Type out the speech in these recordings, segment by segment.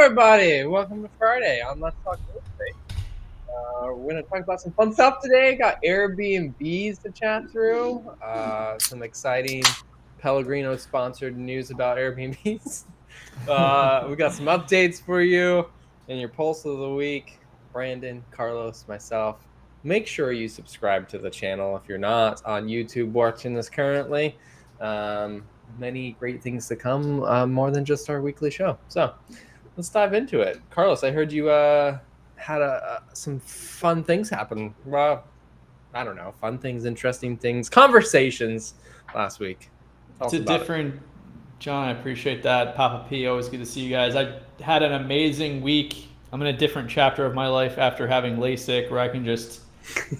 everybody. Welcome to Friday on Let's Talk Real Estate. We're going to talk about some fun stuff today. Got AirBnBs to chat through. Some exciting Pellegrino-sponsored news about Airbnbs. We got some updates for you and your pulse of the week. Brandon, Carlos, myself. Make sure you subscribe to the channel if you're not on YouTube watching this currently. Many great things to come, more than just our weekly show. So let's dive into it. Carlos, I heard you had some fun things happen. Well, I don't know, fun things, interesting things, conversations last week. It's a different, John, I appreciate that. Papa P, always good to see you guys. I had an amazing week. I'm in a different chapter of my life after having LASIK, where I can just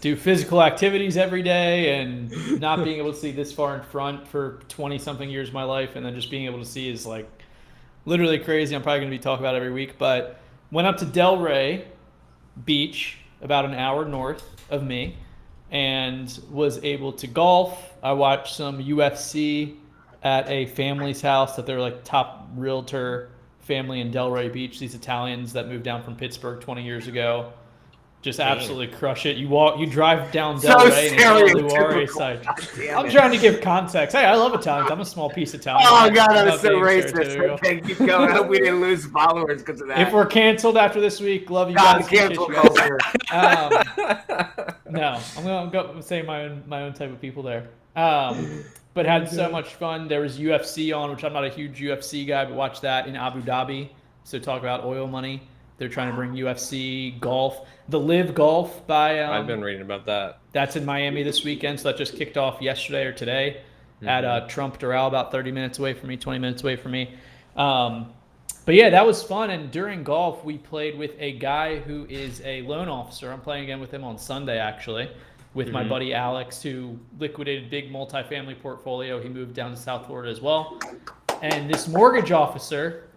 do physical activities every day, and not being able to see this far in front for 20-something years of my life, and then just being able to see is like literally crazy. I'm probably going to be talking about it every week. But went up to Delray Beach, about an hour north of me, and was able to golf. I watched some UFC at a family's house that they're like top realtor family in Delray Beach. These Italians that moved down from Pittsburgh 20 years ago. Just absolutely crush it. You drive down Delray and it's site. I'm trying to give context. Hey, I love Italians. I'm a small piece Italian. Oh God, that was so racist. Okay, keep going. I hope we didn't lose followers because of that. If we're canceled after this week, love you guys. Cancel culture. No, I'm gonna go say my own type of people there. But had so much fun. There was UFC on, which I'm not a huge UFC guy, but watched that in Abu Dhabi. So talk about oil money. They're trying to bring UFC, golf. The Live Golf by... I've been reading about that. That's in Miami this weekend, so that just kicked off yesterday or today at Trump Doral, about 30 minutes away from me, 20 minutes away from me. But yeah, that was fun. And during golf, we played with a guy who is a loan officer. I'm playing again with him on Sunday, actually, with my buddy Alex, who liquidated big multifamily portfolio. He moved down to South Florida as well. And this mortgage officer,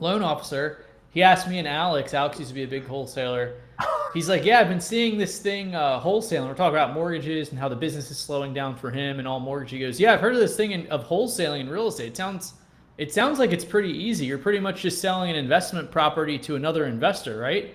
loan officer... He asked me and Alex used to be a big wholesaler. He's like, yeah, I've been seeing this thing wholesaling. We're talking about mortgages and how the business is slowing down for him and all mortgage. He goes, yeah, I've heard of this thing of wholesaling in real estate. It sounds like it's pretty easy. You're pretty much just selling an investment property to another investor, right?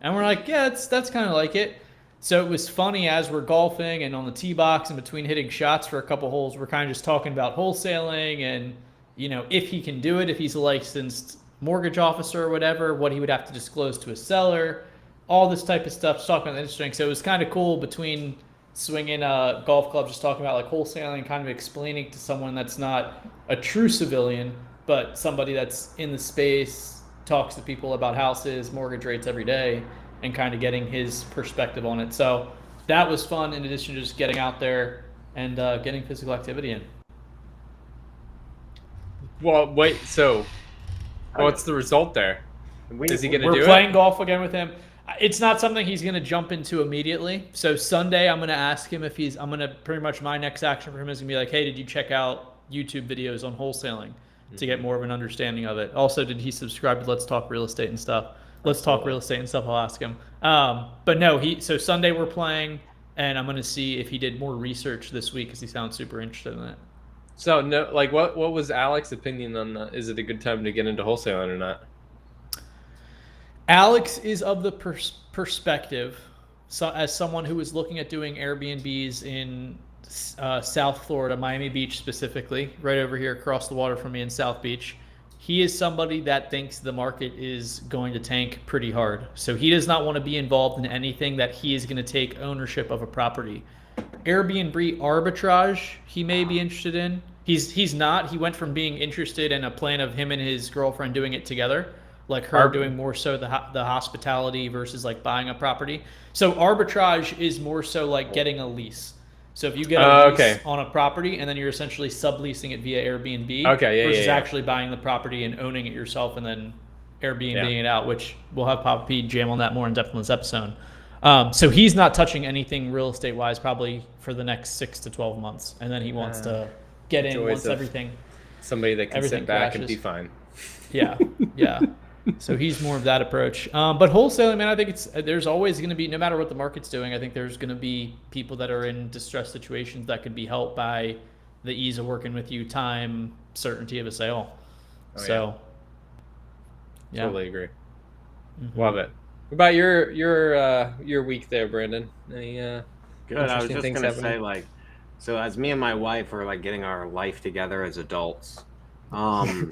And we're like, yeah, that's kind of like it. So it was funny as we're golfing and on the tee box and between hitting shots for a couple holes, we're kind of just talking about wholesaling and, if he can do it, if he's a licensed mortgage officer or whatever, what he would have to disclose to a seller, all this type of stuff, just talking about interesting. So it was kind of cool between swinging a golf club, just talking about like wholesaling, kind of explaining to someone that's not a true civilian, but somebody that's in the space, talks to people about houses, mortgage rates every day, and kind of getting his perspective on it. So that was fun, in addition to just getting out there and getting physical activity in. Well, wait, so... what's the result there? Is he going to do it? We're playing golf again with him. It's not something he's going to jump into immediately. So Sunday, I'm going to ask him pretty much my next action for him is going to be like, hey, did you check out YouTube videos on wholesaling to get more of an understanding of it? Also, did he subscribe to Let's Talk Real Estate and stuff? Let's Talk Real Estate and stuff, I'll ask him. But no, so Sunday we're playing, and I'm going to see if he did more research this week because he sounds super interested in it. So, no, like, what was Alex's opinion on that? Is it a good time to get into wholesaling or not? Alex is of the perspective, so as someone who is looking at doing Airbnbs in South Florida, Miami Beach specifically, right over here across the water from me in South Beach, he is somebody that thinks the market is going to tank pretty hard. So he does not want to be involved in anything that he is going to take ownership of a property. Airbnb arbitrage he may be interested in. He's not. He went from being interested in a plan of him and his girlfriend doing it together, like her doing more so the hospitality versus like buying a property. So arbitrage is more so like getting a lease. So if you get a lease on a property and then you're essentially subleasing it via Airbnb versus actually buying the property and owning it yourself and then Airbnb it out, which we'll have Papa P jam on that more in depth in this episode. So he's not touching anything real estate wise probably for the next 6 to 12 months. And then he wants to get in once everything. Somebody that can sit back and be fine. Yeah. So he's more of that approach. But wholesaling, man, I think there's always going to be, no matter what the market's doing, I think there's going to be people that are in distressed situations that could be helped by the ease of working with you, time, certainty of a sale. Yeah. Totally agree. Love it. What about your week there, Brandon? Any Good. I was interesting just things gonna happening? say, like, so as me and my wife are like getting our life together as adults, I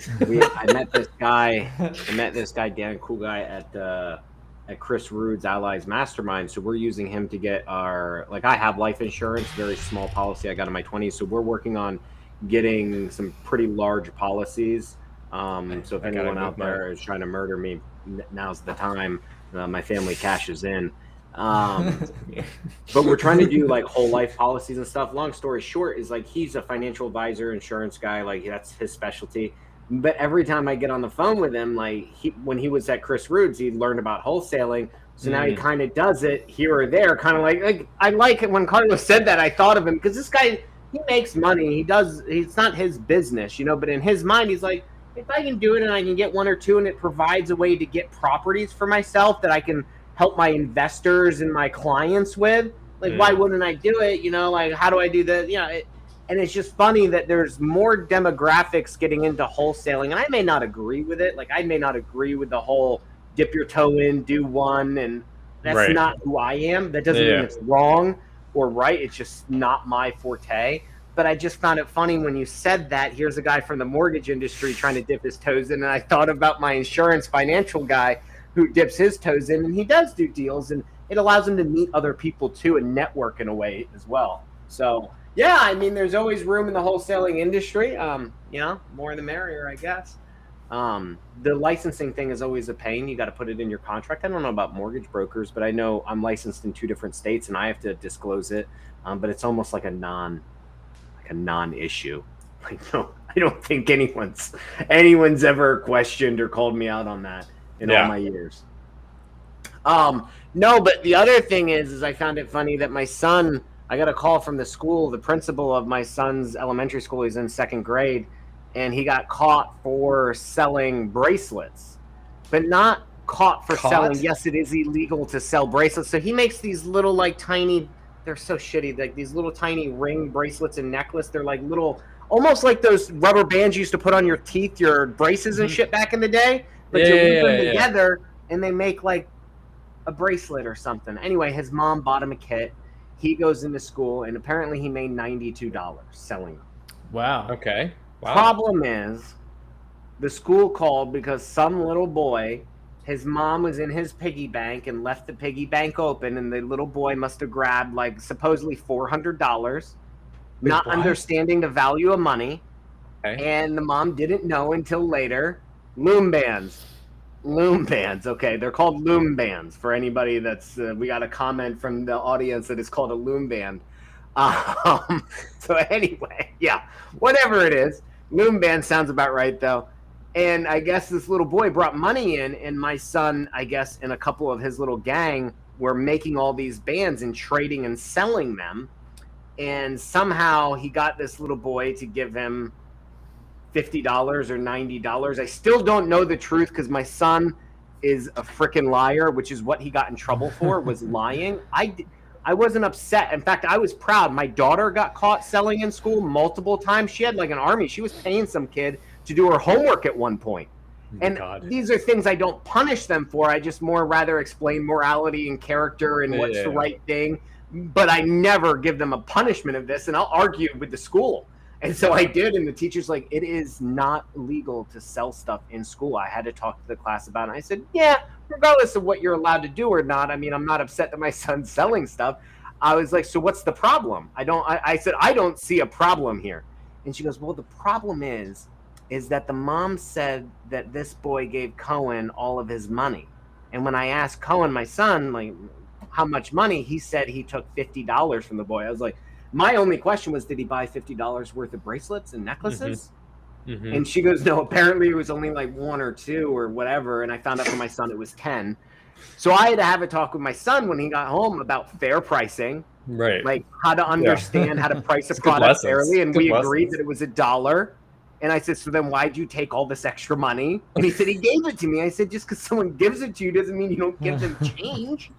met this guy. I met this guy, Dan, cool guy at Chris Rude's Allies Mastermind. So we're using him to get our, like, I have life insurance, very small policy I got in my 20s. So we're working on getting some pretty large policies. So if anyone out there is trying to murder me, now's the time. My family cashes in. But we're trying to do like whole life policies and stuff. Long story short is, like, he's a financial advisor, insurance guy, like that's his specialty. But every time I get on the phone with him, like when he was at Chris Rude's, he learned about wholesaling. So now he kind of does it here or there, kind of like I like it when Carlos said that. I thought of him because this guy, he makes money. It's not his business, but in his mind, he's like, if I can do it and I can get one or two and it provides a way to get properties for myself that I can help my investors and my clients with, like, why wouldn't I do it? Like, how do I do that? And it's just funny that there's more demographics getting into wholesaling, and I may not agree with it. Like, I may not agree with the whole dip your toe in, do one, and that's not who I am. That doesn't mean it's wrong or right. It's just not my forte. But I just found it funny when you said that. Here's a guy from the mortgage industry trying to dip his toes in, and I thought about my insurance financial guy who dips his toes in, and he does do deals, and it allows him to meet other people too and network in a way as well. So yeah, I mean, there's always room in the wholesaling industry. More the merrier, I guess. The licensing thing is always a pain. You got to put it in your contract. I don't know about mortgage brokers, but I know I'm licensed in 2 different states and I have to disclose it. But it's almost like a non-issue. Like, no, I don't think anyone's ever questioned or called me out on that in all my years. No, but the other thing is I found it funny that my son, I got a call from the school, the principal of my son's elementary school. He's in 2nd grade, and he got caught for selling bracelets, but not caught for selling. Yes, it is illegal to sell bracelets. So he makes these little, like, tiny, they're so shitty, like these little tiny ring bracelets and necklace. They're like little, almost like those rubber bands you used to put on your teeth, your braces and shit back in the day. But you weave them together and they make like a bracelet or something. Anyway, his mom bought him a kit. He goes into school, and apparently he made $92 selling them. Wow. Okay. Wow. Problem is, the school called because some little boy, his mom was in his piggy bank and left the piggy bank open, and the little boy must have grabbed, like, supposedly $400, not understanding the value of money. Okay. And the mom didn't know until later. Loom bands. Okay, they're called loom bands for anybody that's we got a comment from the audience that it's called a loom band. So anyway, yeah, whatever it is, loom band sounds about right though. And I guess this little boy brought money in, and my son, I guess, and a couple of his little gang were making all these bands and trading and selling them. And somehow he got this little boy to give him $50 or $90. I still don't know the truth because my son is a freaking liar, which is what he got in trouble for, was lying. I wasn't upset. In fact, I was proud. My daughter got caught selling in school multiple times. She had like an army. She was paying some kid to do her homework at one point. And these are things I don't punish them for. I just more rather explain morality and character and what's the right thing. But I never give them a punishment of this, and I'll argue with the school. And so I did, and the teacher's like, it is not legal to sell stuff in school. I had to talk to the class about it. And I said, yeah, regardless of what you're allowed to do or not. I mean, I'm not upset that my son's selling stuff. I was like, so what's the problem? I said, I don't see a problem here. And she goes, well, the problem is that the mom said that this boy gave Cohen all of his money. And when I asked Cohen, my son, like, how much money, he said he took $50 from the boy. I was like, my only question was, did he buy $50 worth of bracelets and necklaces? Mm-hmm. And she goes, no, apparently it was only like 1 or 2 or whatever. And I found out from my son it was 10. So I had to have a talk with my son when he got home about fair pricing, right? Like how to understand how to price a product fairly. And we agreed that it was $1. And I said, so then why'd you take all this extra money? And he said, he gave it to me. I said, just because someone gives it to you doesn't mean you don't give them change.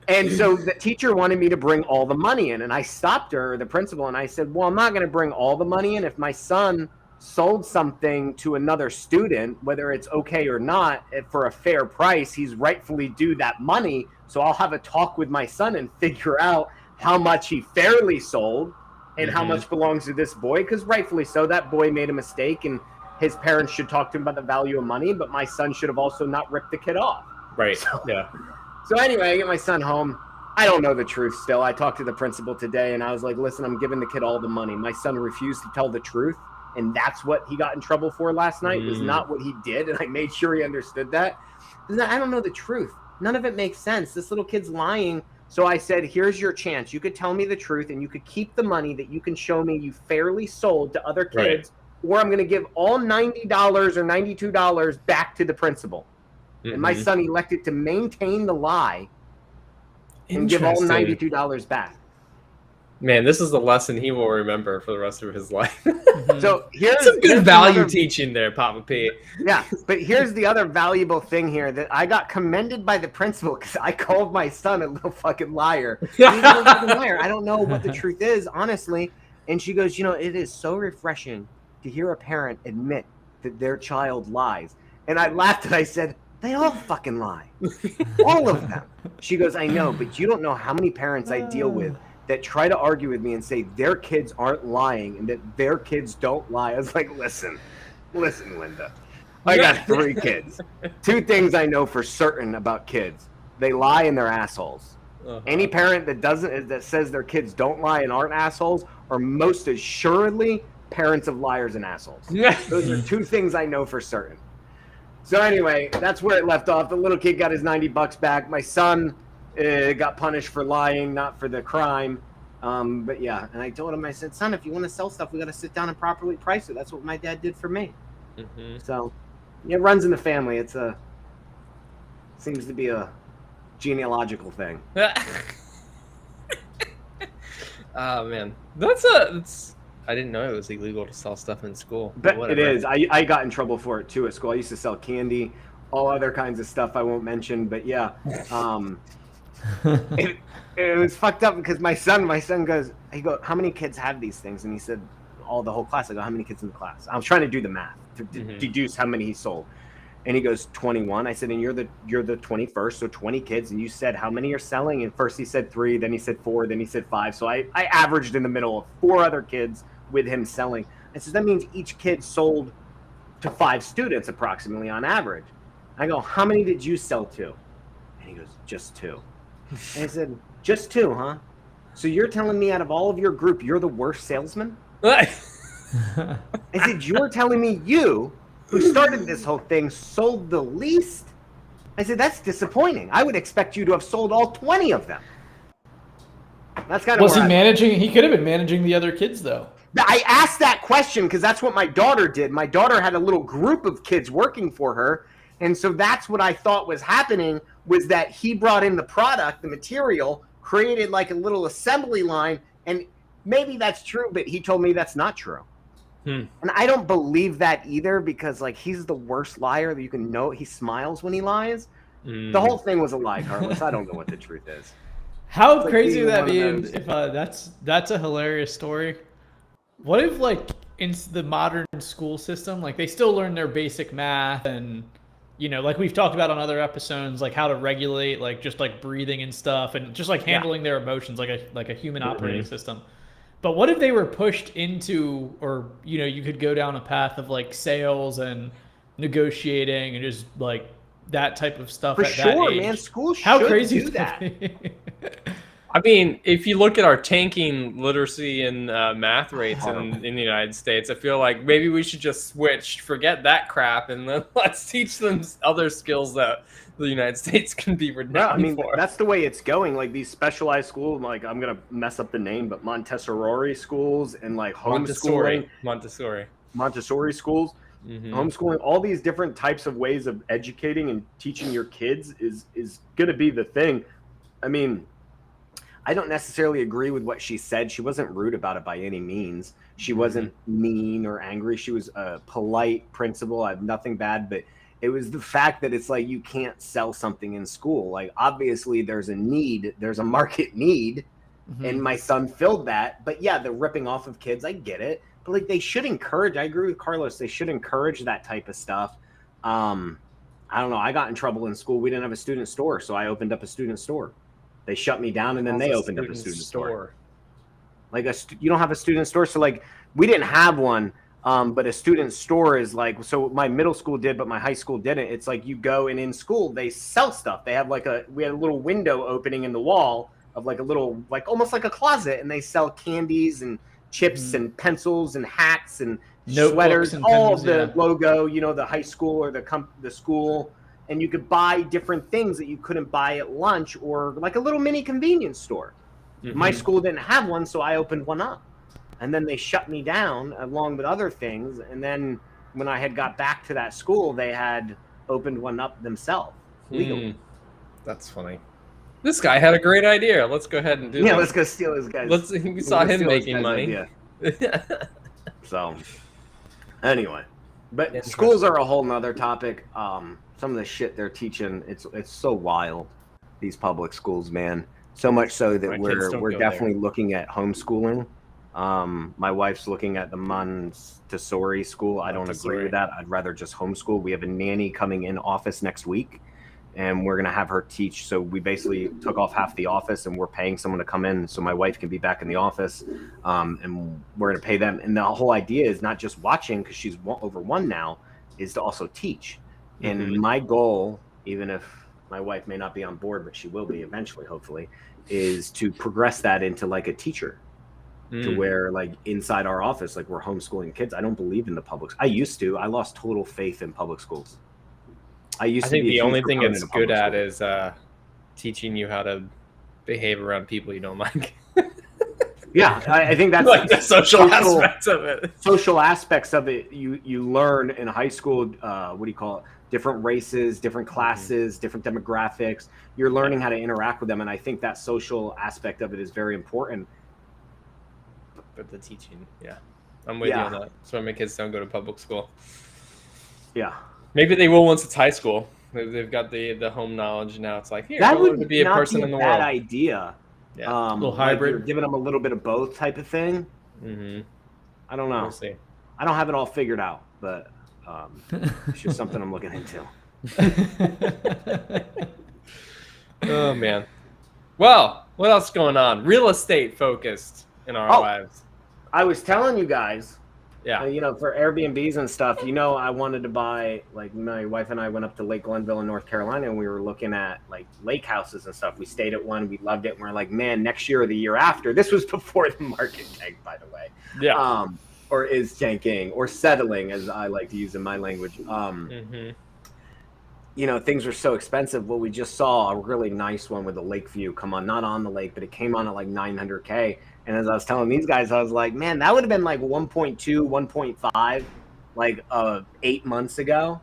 And so the teacher wanted me to bring all the money in. And I stopped her, the principal, and I said, well, I'm not going to bring all the money in. If my son sold something to another student, whether it's okay or not, for a fair price, he's rightfully due that money. So I'll have a talk with my son and figure out how much he fairly sold and how much belongs to this boy, because rightfully so, that boy made a mistake and his parents should talk to him about the value of money, but my son should have also not ripped the kid off. Right. So anyway, I get my son home. I don't know the truth still. I talked to the principal today and I was like, listen, I'm giving the kid all the money. My son refused to tell the truth, and that's what he got in trouble for last night, was not what he did, and I made sure he understood that. I don't know the truth. None of it makes sense. This little kid's lying. So I said, here's your chance. You could tell me the truth and you could keep the money that you can show me you fairly sold to other kids, or I'm going to give all $90 or $92 back to the principal. And my son elected to maintain the lie and give all $92 back. Man, this is the lesson he will remember for the rest of his life. So here's some good value teaching there, Papa P. Yeah, but here's the other valuable thing here, that I got commended by the principal because I called my son a little fucking liar. He's a little fucking liar. I don't know what the truth is, honestly. And she goes, it is so refreshing to hear a parent admit that their child lies. And I laughed and I said, they all fucking lie. All of them. She goes, I know, but you don't know how many parents I deal with that try to argue with me and say their kids aren't lying and that their kids don't lie. I was like, listen, Linda. I got 3 kids. 2 things I know for certain about kids. They lie and they're assholes. Any parent that says their kids don't lie and aren't assholes are most assuredly parents of liars and assholes. Those are 2 things I know for certain. So anyway, that's where it left off. The little kid got his $90 back. My son got punished for lying, not for the crime. But yeah, and I told him, I said, son, if you want to sell stuff, we got to sit down and properly price it. That's what my dad did for me. So it runs in the family. Seems to be a genealogical thing. Oh man, I didn't know it was illegal to sell stuff in school. But it is. I got in trouble for it too at school. I used to sell candy, all other kinds of stuff I won't mention. But yeah, it was fucked up because my son goes, how many kids have these things? And he said, the whole class. I go, how many kids in the class? I was trying to do the math to deduce how many he sold. And he goes, 21. I said, and you're the 21st, so 20 kids. And you said how many are selling? And first he said 3, then he said 4, then he said 5. So I averaged in the middle of 4 other kids with him selling. I said, that means each kid sold to 5 students approximately on average. I go, how many did you sell to? And he goes, just 2. And I said, just 2, huh? So you're telling me out of all of your group, you're the worst salesman? I said, you're telling me you, who started this whole thing, sold the least? I said, that's disappointing. I would expect you to have sold all 20 of them. That's kind of Was he managing? He could have been managing the other kids, though. I asked that question because that's what my daughter did. My daughter had a little group of kids working for her. And so that's what I thought was happening, was that he brought in the product, the material, created like a little assembly line. And maybe that's true, but he told me that's not true. And I don't believe that either, because like he's the worst liar that you can know. He smiles when he lies. The whole thing was a lie, Carlos. I don't know what the truth is. How crazy would that be if that's a hilarious story? What if like in the modern school system, like they still learn their basic math and, like we've talked about on other episodes, like how to regulate, like just like breathing and stuff, and just like handling their emotions like a human operating system. But what if they were pushed into, or, you could go down a path of like sales and negotiating and just like that type of stuff For at sure, that age? Man. School should How crazy do is that. I mean, if you look at our tanking literacy and math rates in the United States, I feel like maybe we should just switch, forget that crap, and then let's teach them other skills that the United States can be renowned for. That's the way it's going. Like these specialized schools, like I'm gonna mess up the name, but Montessori schools and like homeschooling, Montessori schools, homeschooling, all these different types of ways of educating and teaching your kids is gonna be the thing. I mean, I don't necessarily agree with what she said. She wasn't rude about it by any means. She wasn't mean or angry. She was a polite principal. I have nothing bad, but it was the fact that it's like you can't sell something in school. Like obviously there's a need, there's a market need, and my son filled that. But yeah, the ripping off of kids, I get it. But like they should encourage. I agree with Carlos. They should encourage that type of stuff. I don't know. I got in trouble in school. We didn't have a student store, so I opened up a student store. They shut me down, and then they opened up a student store. Like you don't have a student store, so like we didn't have one. But a student store is like, so my middle school did, but my high school didn't. It's like you go and in school they sell stuff. They have we had a little window opening in the wall of like a little, like almost like a closet, and they sell candies and chips and pencils and hats and sweaters, and all of the logo, the high school or the school, and you could buy different things that you couldn't buy at lunch, or like a little mini convenience store. My school didn't have one, so I opened one up, and then they shut me down along with other things. And then when I had got back to that school, they had opened one up themselves legally. That's funny. This guy had a great idea. Let's go ahead and do that. Let's go steal his guys. We saw him making money. So anyway, but schools are a whole nother topic. Some of the shit they're teaching, it's so wild, these public schools, man. So much so that we're definitely looking at homeschooling. My wife's looking at the Montessori school. I don't agree with that. I'd rather just homeschool. We have a nanny coming in office next week, and we're going to have her teach. So we basically took off half the office, and we're paying someone to come in so my wife can be back in the office, and we're going to pay them. And the whole idea is not just watching, because she's over one now, is to also teach. And my goal, even if my wife may not be on board, but she will be eventually, hopefully, is to progress that into like a teacher, to where like inside our office, like we're homeschooling kids. I don't believe in the public. I used to. I lost total faith in public schools. I think the only thing it's good at is teaching you how to behave around people you don't like. Yeah, I think that's like the social aspects of it. Social aspects of it, you learn in high school. What do you call it? Different races, different classes, different demographics. You're learning how to interact with them, and I think that social aspect of it is very important. But the teaching, I'm with you on that. That's why my kids don't go to public school. Yeah. Maybe they will once it's high school. They've got the home knowledge now. It's like, here, that would be a person in the world. Bad idea. Yeah. A little hybrid. Like you're giving them a little bit of both type of thing. I don't know. We'll see. I don't have it all figured out, but it's just something I'm looking into. Oh, man. Well, what else is going on? Real estate focused in our lives. I was telling you guys, for Airbnbs and stuff, I wanted to buy, like my wife and I went up to Lake Glenville in North Carolina, and we were looking at like lake houses and stuff. We stayed at one, we loved it, and we're like, man, next year or the year after. This was before the market tanked, by the way. Yeah. Or is tanking or settling, as I like to use in my language. Things were so expensive. Well, we just saw a really nice one with a lake view come on, not on the lake, but it came on at like $900K. And as I was telling these guys, I was like, man, that would have been like 1.2, 1.5, like 8 months ago.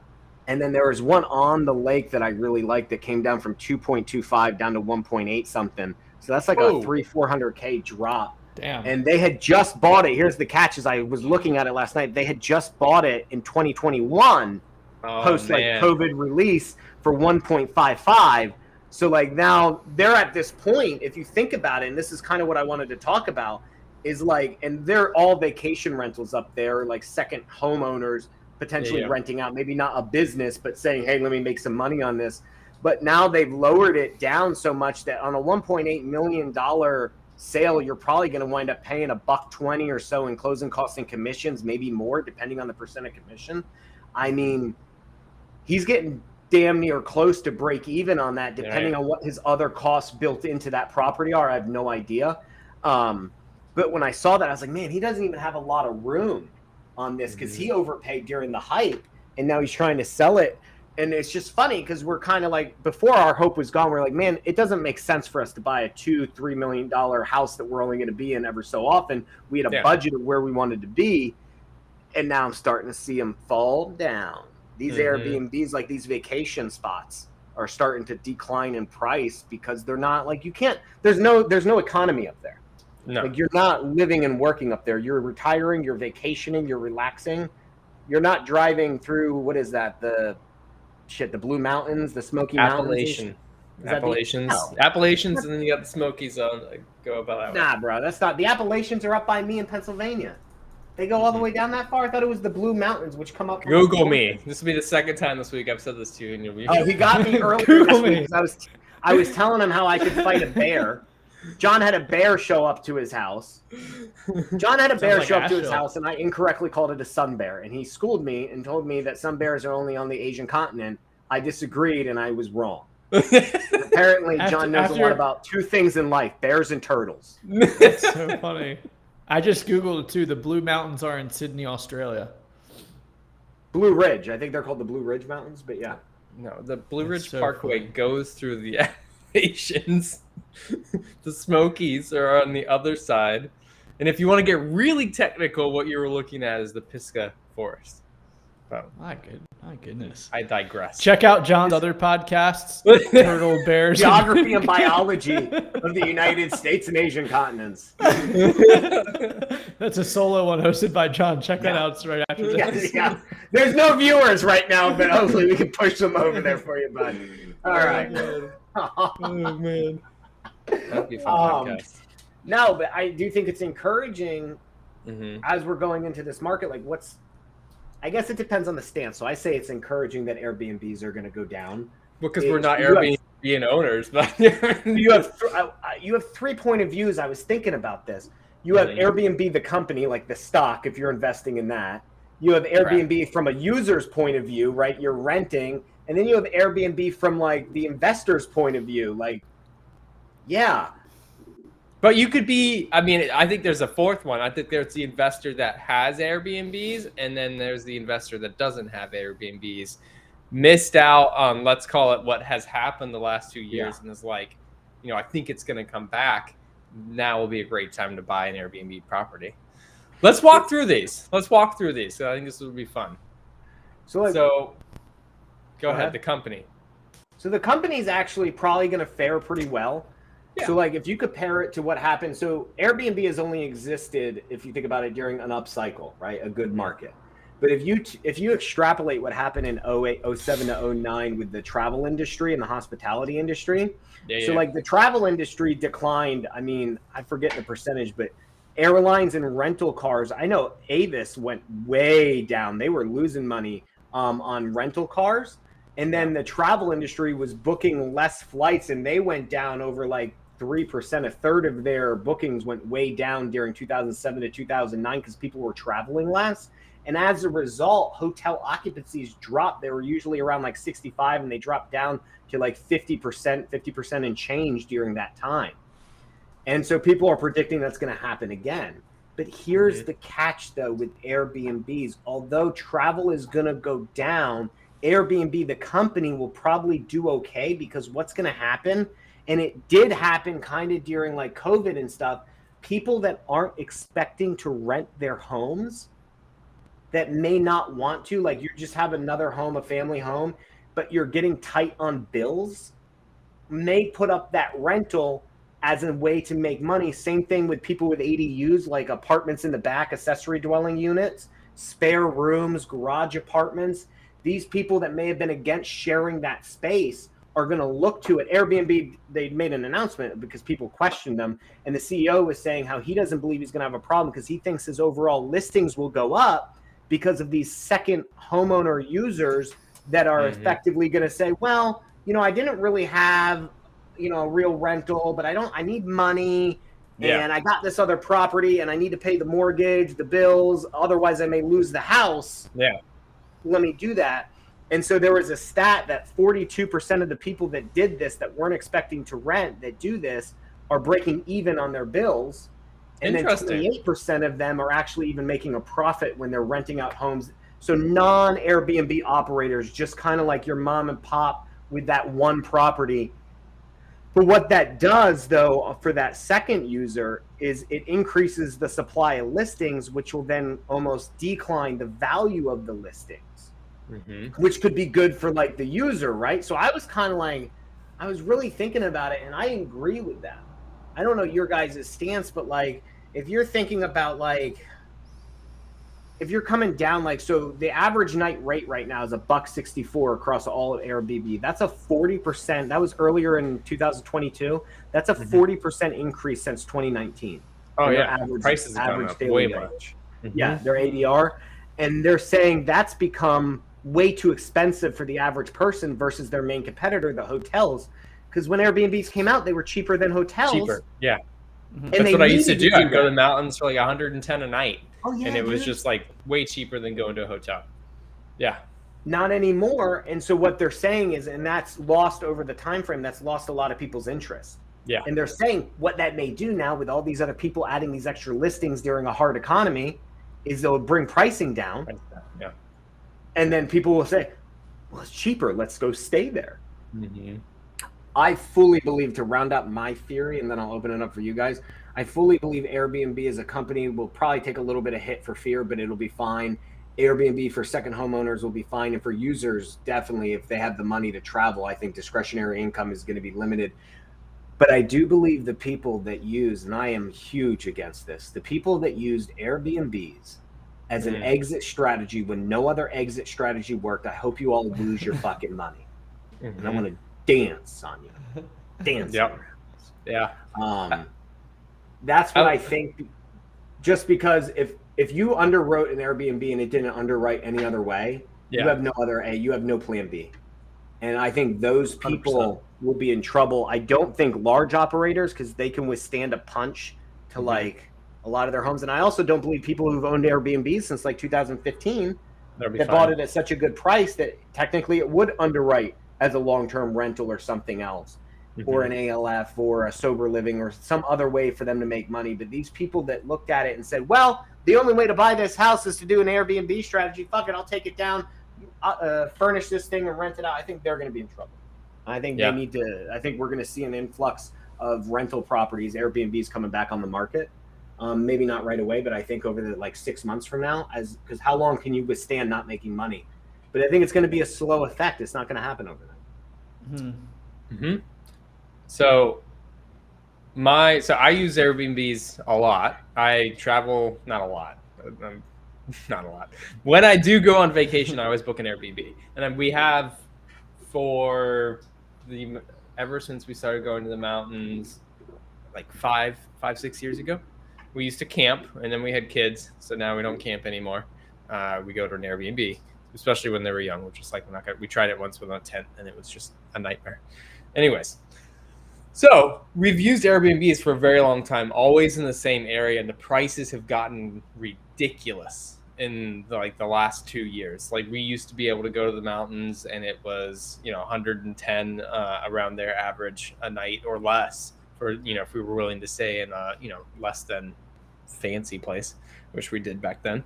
And then there was one on the lake that I really liked that came down from 2.25 down to 1.8 something. So that's like a $300-400K drop. Damn. And they had just bought it. Here's the catch: as I was looking at it last night, they had just bought it in 2021, post like COVID release for 1.55. So like now they're at this point. If you think about it, and this is kind of what I wanted to talk about, is like, and they're all vacation rentals up there, like second homeowners potentially renting out, maybe not a business, but saying, hey, let me make some money on this. But now they've lowered it down so much that on a $1.8 million sale, you're probably going to wind up paying $120 or so in closing costs and commissions, maybe more, depending on the percent of commission. I mean, he's getting damn near close to break even on that, depending on what his other costs built into that property are. I have no idea. But when I saw that, I was like, man, he doesn't even have a lot of room on this, because he overpaid during the hype, and now he's trying to sell it. And it's just funny because we're kind of like, before our hope was gone, we're like, man, it doesn't make sense for us to buy a $2-3 million house that we're only going to be in ever so often. We had a budget of where we wanted to be, and now I'm starting to see them fall down. These Airbnbs, like these vacation spots, are starting to decline in price because they're not like, you can't. There's no economy up there. No. Like, you're not living and working up there. You're retiring. You're vacationing. You're relaxing. You're not driving through, what is that? The Blue Mountains, the Smoky Mountains. Appalachians, and then you got the Smokies on. Go about that way. Nah, bro, that's not. The Appalachians are up by me in Pennsylvania. They go all the way down that far? I thought it was the Blue Mountains, which come up. Google me. This will be the second time this week I've said this to you, and you'll be. Oh, he got me earlier. Google me. I was telling him how I could fight a bear. John had a bear show up to his house. John had a bear show up to his house, and I incorrectly called it a sun bear. And he schooled me and told me that sun bears are only on the Asian continent. I disagreed, and I was wrong. Apparently, John knows a lot about two things in life: bears and turtles. That's so funny. I just Googled it too. The Blue Mountains are in Sydney, Australia. Blue Ridge. I think they're called the Blue Ridge Mountains, but yeah. No, the Blue Ridge so Parkway funny. goes through the Appalachians. The Smokies are on the other side. And if you want to get really technical, what you were looking at is the Pisgah Forest. Oh, My goodness. I digress. Check out John's other podcasts, Turtle Bears. Geography and Biology of the United States and Asian continents. That's a solo one hosted by John. Check that out right after this. Yeah. There's no viewers right now, but hopefully we can push them over there for you, bud. All right. Oh, man. That'd be a fun podcast. No, but I do think it's encouraging as we're going into this market. Like, I guess it depends on the stance. So I say it's encouraging that Airbnbs are going to go down Because we're not Airbnb owners, but you have 3 point of views. I was thinking about this. You have Airbnb, the company, like the stock, if you're investing in that. You have Airbnb from a user's point of view, right? You're renting. And then you have Airbnb from like the investor's point of view. Like, yeah. But you could be, I mean, I think there's a fourth one. I think there's the investor that has Airbnbs, and then there's the investor that doesn't have Airbnbs. Missed out on, let's call it, what has happened the last 2 years, and is like, I think it's going to come back. Now will be a great time to buy an Airbnb property. Let's walk through these. So I think this will be fun. So go ahead, the company. So the company's actually probably going to fare pretty well. Yeah. So like if you compare it to what happened, so Airbnb has only existed, if you think about it, during an upcycle, right? A good market. But if you extrapolate what happened in 08, 07 to 09 with the travel industry and the hospitality industry, like the travel industry declined. I mean, I forget the percentage, but airlines and rental cars, I know Avis went way down. They were losing money on rental cars. And then the travel industry was booking less flights, and they went down over like 3%. A third of their bookings went way down during 2007 to 2009 because people were traveling less. And as a result, hotel occupancies dropped. They were usually around like 65, and they dropped down to like 50% and change during that time. And so people are predicting that's going to happen again. But here's the catch, though, with Airbnbs. Although travel is going to go down, Airbnb, the company, will probably do okay, because what's going to happen, and it did happen kind of during like COVID and stuff, people that aren't expecting to rent their homes, that may not want to, like you just have another home, a family home, but you're getting tight on bills, may put up that rental as a way to make money. Same thing with people with ADUs, like apartments in the back, accessory dwelling units, spare rooms, garage apartments. These people that may have been against sharing that space are going to look to it. Airbnb, they made an announcement because people questioned them, and the CEO was saying how he doesn't believe he's going to have a problem because he thinks his overall listings will go up because of these second homeowner users that are effectively going to say, well, I didn't really have, a real rental, but I need money, and I got this other property, and I need to pay the mortgage, the bills, otherwise I may lose the house. Yeah. Let me do that. And so there was a stat that 42% of the people that did this, that weren't expecting to rent, that do this, are breaking even on their bills. And then 28% of them are actually even making a profit when they're renting out homes. So non-Airbnb operators, just kind of like your mom and pop with that one property. But what that does, though, for that second user is it increases the supply of listings, which will then almost decline the value of the listings, which could be good for like the user, right? So I was kind of like, I was really thinking about it, and I agree with that. I don't know your guys' stance, but like if you're thinking about like, if you're coming down, like, so the average night rate right now is $164 across all of Airbnb. That's a 40%. That was earlier in 2022. That's a 40% increase since 2019. Oh yeah, prices have gone up way much. Yeah, their ADR. And they're saying that's become way too expensive for the average person versus their main competitor, the hotels. Because when Airbnbs came out, they were cheaper than hotels. Cheaper, yeah. And That's they what I used to needed do. I'd go to that. the mountains for like 110 a night. Oh, yeah, and it was dude. just like way cheaper than going to a hotel. Yeah. Not anymore. And so what they're saying is, and that's lost over the time frame, that's lost a lot of people's interest. Yeah. And they're saying what that may do now with all these other people adding these extra listings during a hard economy is they'll bring pricing down. Yeah. And then people will say, well, it's cheaper. Let's go stay there. Mm-hmm. I fully believe, to round up my theory, and then I'll open it up for you guys, I fully believe Airbnb as a company will probably take a little bit of hit for fear, but it'll be fine. Airbnb for second homeowners will be fine. And for users, definitely, if they have the money to travel, I think discretionary income is going to be limited. But I do believe the people that use, and I am huge against this, the people that used Airbnbs as an exit strategy when no other exit strategy worked, I hope you all lose your fucking money. And I want to dance on you. Dance. Yep. Yeah. That's what I think. Just because if you underwrote an Airbnb and it didn't underwrite any other way, you have no other A, you have no plan B. And I think those people 100%. Will be in trouble. I don't think large operators, because they can withstand a punch to like a lot of their homes. And I also don't believe people who've owned Airbnbs since like 2015 that bought it at such a good price that technically it would underwrite as a long-term rental or something else, or an ALF or a sober living or some other way for them to make money. But these people that looked at it and said, well, the only way to buy this house is to do an Airbnb strategy. Fuck it, I'll take it down, furnish this thing and rent it out. I think they're going to be in trouble. I think they need to. I think we're going to see an influx of rental properties, Airbnbs coming back on the market. Maybe not right away, but I think over the like 6 months from now, because how long can you withstand not making money? But I think it's going to be a slow effect. It's not going to happen overnight. So I use Airbnbs a lot. I travel not a lot. Not a lot. When I do go on vacation, I always book an Airbnb, and then we have ever since we started going to the mountains, like 5-6 years ago, we used to camp, and then we had kids, so now we don't camp anymore. We go to an Airbnb, especially when they were young. We're just like, we tried it once with a tent, and it was just a nightmare. Anyways, so we've used Airbnbs for a very long time, always in the same area, and the prices have gotten ridiculous in the last 2 years. Like, we used to be able to go to the mountains, and it was 110 around their average a night or less for if we were willing to stay in a less than fancy place, which we did back then.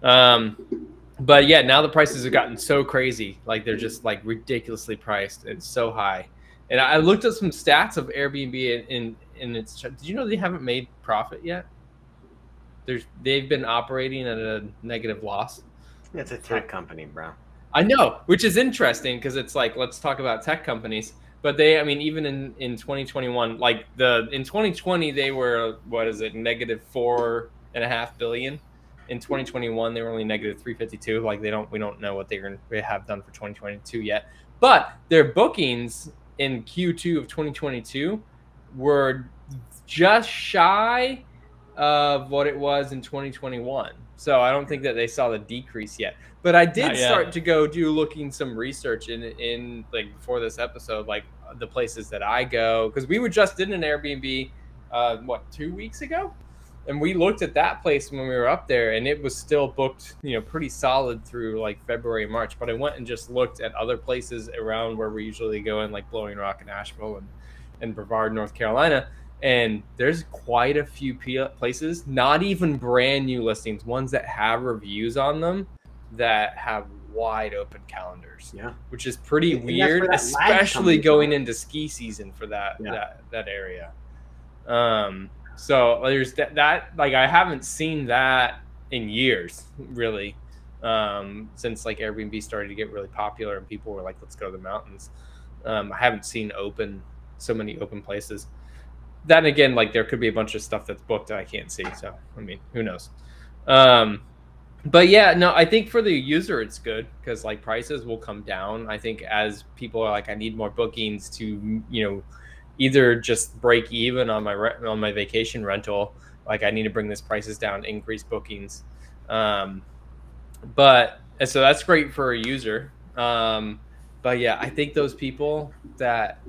But yeah, now the prices have gotten so crazy, like they're just like ridiculously priced and so high. And I looked at some stats of Airbnb in its. Did you know they haven't made profit yet? They've been operating at a negative loss. It's a tech company, bro. I know, which is interesting because it's like, let's talk about tech companies. But even in 2021, in 2020 they were negative $4.5 billion. In 2021 they were only negative 352. Like we don't know what they have done for 2022 yet. But their bookings in Q2 of 2022 were just shy of what it was in 2021. So I don't think that they saw the decrease yet. But I did start to go looking some research in like before this episode, like the places that I go, because we just did an Airbnb 2 weeks ago, and we looked at that place when we were up there, and it was still booked pretty solid through like February, March. But I went and just looked at other places around where we usually go in, like Blowing Rock and Asheville and Brevard, North Carolina. And there's quite a few places, not even brand new listings, ones that have reviews on them that have wide open calendars. Yeah, which is pretty weird, especially going into ski season for that area. So there's that. Like, I haven't seen that in years, really, since like Airbnb started to get really popular and people were like, let's go to the mountains. I haven't seen so many open places. Then again, like, there could be a bunch of stuff that's booked that I can't see. So, I mean, who knows? But yeah, no, I think for the user, it's good because like prices will come down. I think as people are like, I need more bookings to, either just break even on my vacation rental. Like, I need to bring this prices down, increase bookings. But and so that's great for a user. But yeah, I think those people that,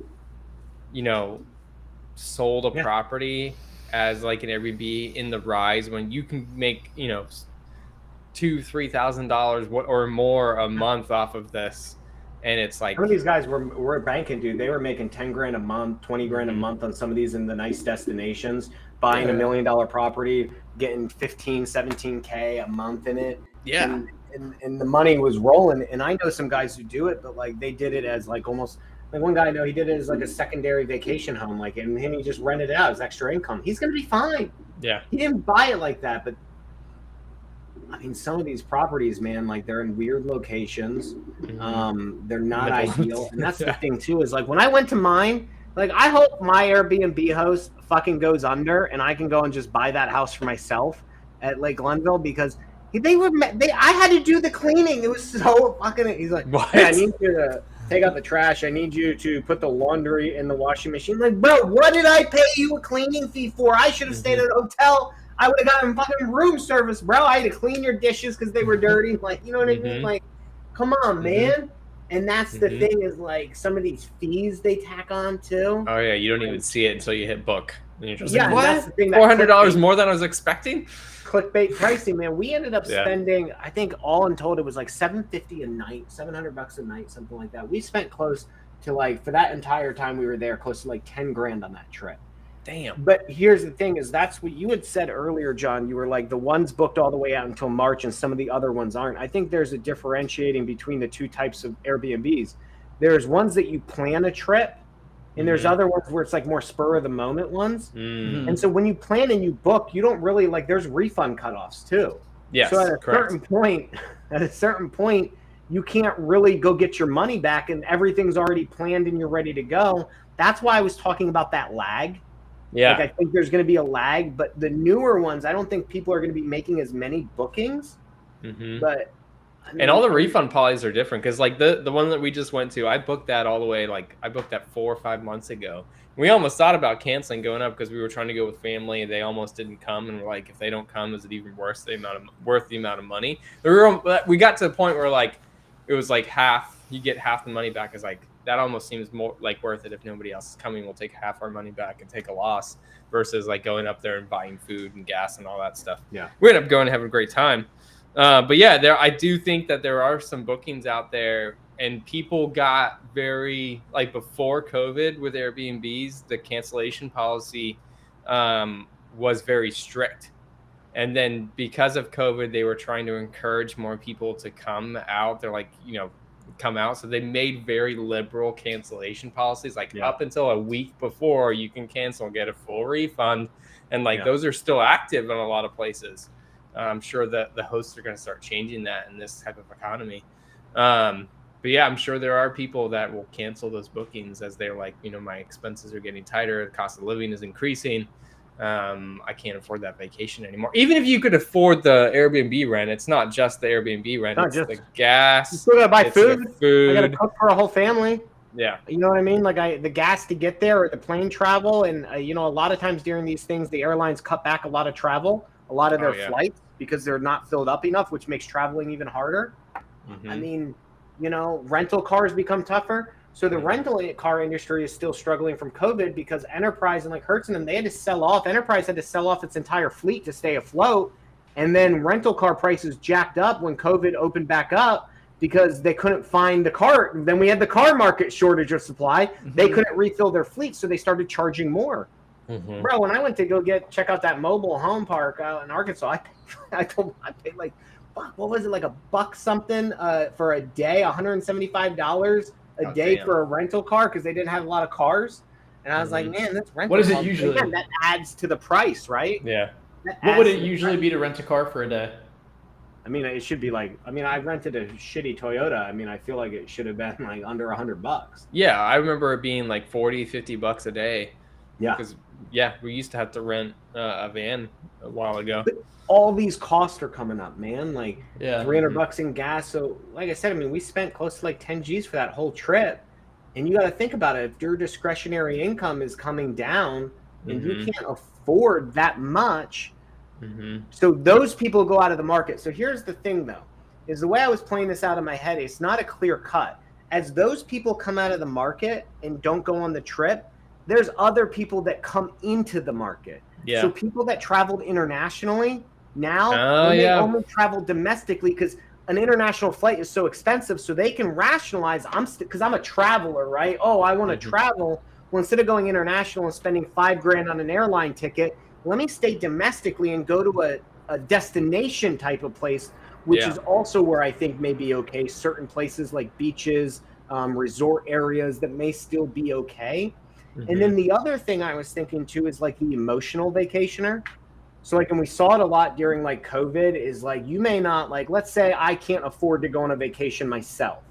sold a property as like an Airbnb in the rise when you can make, $2,000-$3,000 or more a month off of this. And it's like some of these guys were banking, dude. They were making 10 grand a month, 20 grand a month on some of these in the nice destinations, buying $1 million property, getting 15, 17K a month in it. Yeah. And the money was rolling. And I know some guys who do it, but like they did it as like almost like one guy I know, he did it as like a secondary vacation home, like, and he just rented it out as extra income. He's gonna be fine. Yeah. He didn't buy it like that, but I mean, some of these properties, man, like they're in weird locations. They're not ideal. And that's the thing too, is like when I went to mine, like I hope my Airbnb host fucking goes under and I can go and just buy that house for myself at Lake Glenville, because I had to do the cleaning. It was so fucking, he's like, hey, I need you to take out the trash. I need you to put the laundry in the washing machine. Like, bro, what did I pay you a cleaning fee for? I should have stayed at a hotel. I would have gotten fucking room service, bro. I had to clean your dishes because they were dirty. Like, you know what I mean? Like, come on, man. And that's the thing, is like some of these fees they tack on too. Oh yeah, you don't even see it until you hit book. And you're just like, what? That's the thing, $400 more than I was expecting. Clickbait pricing, man. We ended up spending, I think all in total, it was like $750 a night, $700 a night, something like that. We spent close to, like, for that entire time we were there, close to like 10 grand on that trip. Damn. But here's the thing, is that's what you had said earlier, John. You were like, the ones booked all the way out until March and some of the other ones aren't. I think there's a differentiating between the two types of Airbnbs. There's ones that you plan a trip, and there's other ones where it's like more spur of the moment ones. And so when you plan and you book, you don't really, like, there's refund cutoffs too. Yes, so at a certain point, you can't really go get your money back, and everything's already planned and you're ready to go. That's why I was talking about that lag. Yeah. Like, I think there's going to be a lag, but the newer ones, I don't think people are going to be making as many bookings. But I mean, and all the refund policies are different, because like the one that we just went to, I booked that all the way, like I booked that 4 or 5 months ago. We almost thought about canceling going up because we were trying to go with family and they almost didn't come, and we're like, if they don't come, is it even worth the amount of money? We got to the point where like it was like half, you get half the money back. Is like, that almost seems more like worth it. If nobody else is coming, we'll take half our money back and take a loss, versus like going up there and buying food and gas and all that stuff. Yeah, we ended up going and having a great time. But yeah, I do think that there are some bookings out there, and people got very, like, before COVID with Airbnbs, the cancellation policy was very strict. And then because of COVID, they were trying to encourage more people to come out. They're like, come out. So they made very liberal cancellation policies, like up until a week before you can cancel and get a full refund. And like those are still active in a lot of places. I'm sure that the hosts are going to start changing that in this type of economy. But yeah, I'm sure there are people that will cancel those bookings as they're like, my expenses are getting tighter. The cost of living is increasing. I can't afford that vacation anymore. Even if you could afford the Airbnb rent, it's not just the Airbnb rent. It's the gas. You still got to buy food. I got to cook for a whole family. Yeah. You know what I mean? Like the gas to get there, or the plane travel. And, a lot of times during these things, the airlines cut back a lot of travel, a lot of their flights, because they're not filled up enough, which makes traveling even harder. I mean, rental cars become tougher. So the rental car industry is still struggling from COVID, because Enterprise and like Hertz and them, they had to sell off. Enterprise had to sell off its entire fleet to stay afloat. And then rental car prices jacked up when COVID opened back up, because they couldn't find the car. Then we had the car market shortage of supply. They couldn't refill their fleet, so they started charging more. Bro, when I went to go check out that mobile home park out in Arkansas, I paid like, what was it, like $1 something for a day, $175 a day for a rental car, because they didn't have a lot of cars. And I was like, man, that's rental. What is it usually? Again, that adds to the price, right? Yeah. What would it usually be to rent a car for a day? I mean, it should be like, I rented a shitty Toyota. I mean, I feel like it should have been like under $100. Yeah, I remember it being like $40-$50 a day. Yeah. Because we used to have to rent a van a while ago. But all these costs are coming up, man. Like $300 in gas. So like I said, we spent close to like 10 G's for that whole trip. And you got to think about it. If your discretionary income is coming down and you can't afford that much, So those people go out of the market. So here's the thing, though, is the way I was playing this out in my head, it's not a clear cut. As those people come out of the market and don't go on the trip, there's other people that come into the market. Yeah. So people that traveled internationally now, they only travel domestically because an international flight is so expensive. So they can rationalize, because I'm a traveler, right? Oh, I want to travel. Well, instead of going international and spending $5,000 on an airline ticket, let me stay domestically and go to a destination type of place, which is also where I think may be okay. Certain places like beaches, resort areas that may still be okay. And then the other thing I was thinking too is like the emotional vacationer. So like, and we saw it a lot during like COVID, is like, you may not, like, let's say I can't afford to go on a vacation myself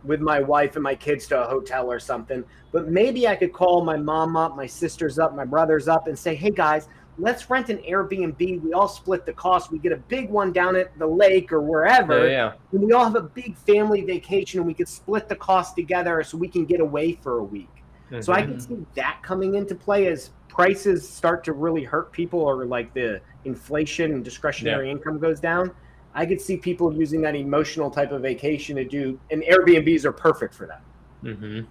with my wife and my kids to a hotel or something, but maybe I could call my mom up, my sisters up, my brothers up and say, hey guys, let's rent an Airbnb. We all split the cost. We get a big one down at the lake or wherever. And we all have a big family vacation and we could split the cost together so we can get away for a week. So I can see that coming into play as prices start to really hurt people, or like the inflation and discretionary income goes down. I could see people using that emotional type of vacation to do, and Airbnbs are perfect for that. And